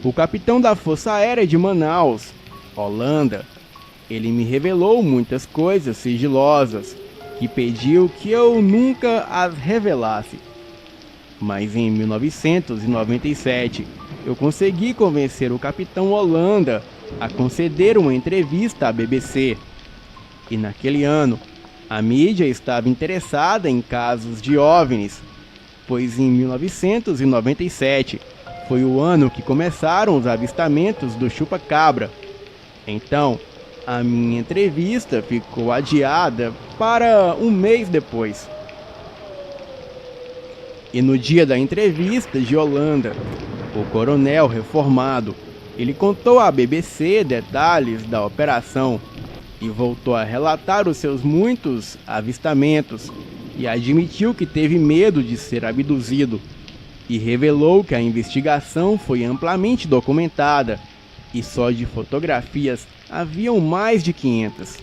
O capitão da Força Aérea de Manaus, Holanda, ele me revelou muitas coisas sigilosas, que pediu que eu nunca as revelasse. Mas em 1997, eu consegui convencer o capitão Holanda a conceder uma entrevista à BBC. E naquele ano, a mídia estava interessada em casos de OVNIs, pois em 1997 foi o ano que começaram os avistamentos do chupa-cabra. Então, a minha entrevista ficou adiada para um mês depois. E no dia da entrevista de Holanda, o coronel reformado, ele contou à BBC detalhes da operação e voltou a relatar os seus muitos avistamentos e admitiu que teve medo de ser abduzido e revelou que a investigação foi amplamente documentada e só de fotografias haviam mais de 500.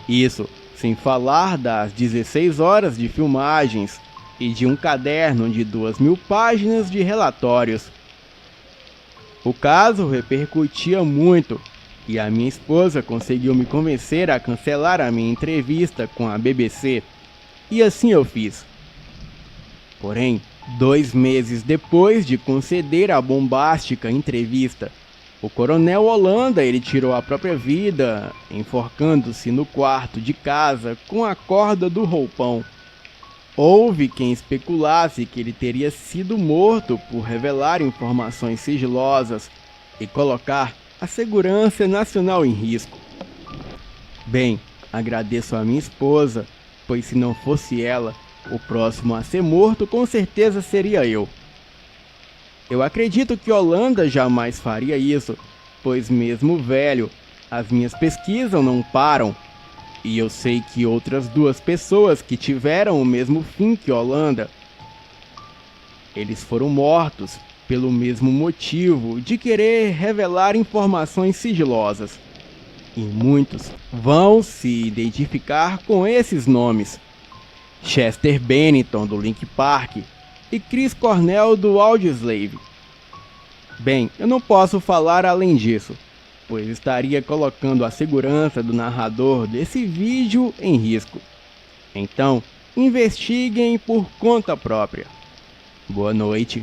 Isso sem falar das 16 horas de filmagens e de um caderno de 2.000 páginas de relatórios. O caso repercutia muito e a minha esposa conseguiu me convencer a cancelar a minha entrevista com a BBC, e assim eu fiz. Porém, 2 meses depois de conceder a bombástica entrevista, o coronel Holanda ele tirou a própria vida, enforcando-se no quarto de casa com a corda do roupão. Houve quem especulasse que ele teria sido morto por revelar informações sigilosas e colocar a segurança nacional em risco. Bem, agradeço a minha esposa, pois se não fosse ela, o próximo a ser morto com certeza seria eu. Eu acredito que Holanda jamais faria isso, pois mesmo velho, as minhas pesquisas não param. E eu sei que outras 2 pessoas que tiveram o mesmo fim que Holanda, eles foram mortos pelo mesmo motivo de querer revelar informações sigilosas. E muitos vão se identificar com esses nomes: Chester Bennington do Linkin Park e Chris Cornell do Audioslave. Bem, eu não posso falar além disso, pois estaria colocando a segurança do narrador desse vídeo em risco. Então, investiguem por conta própria. Boa noite.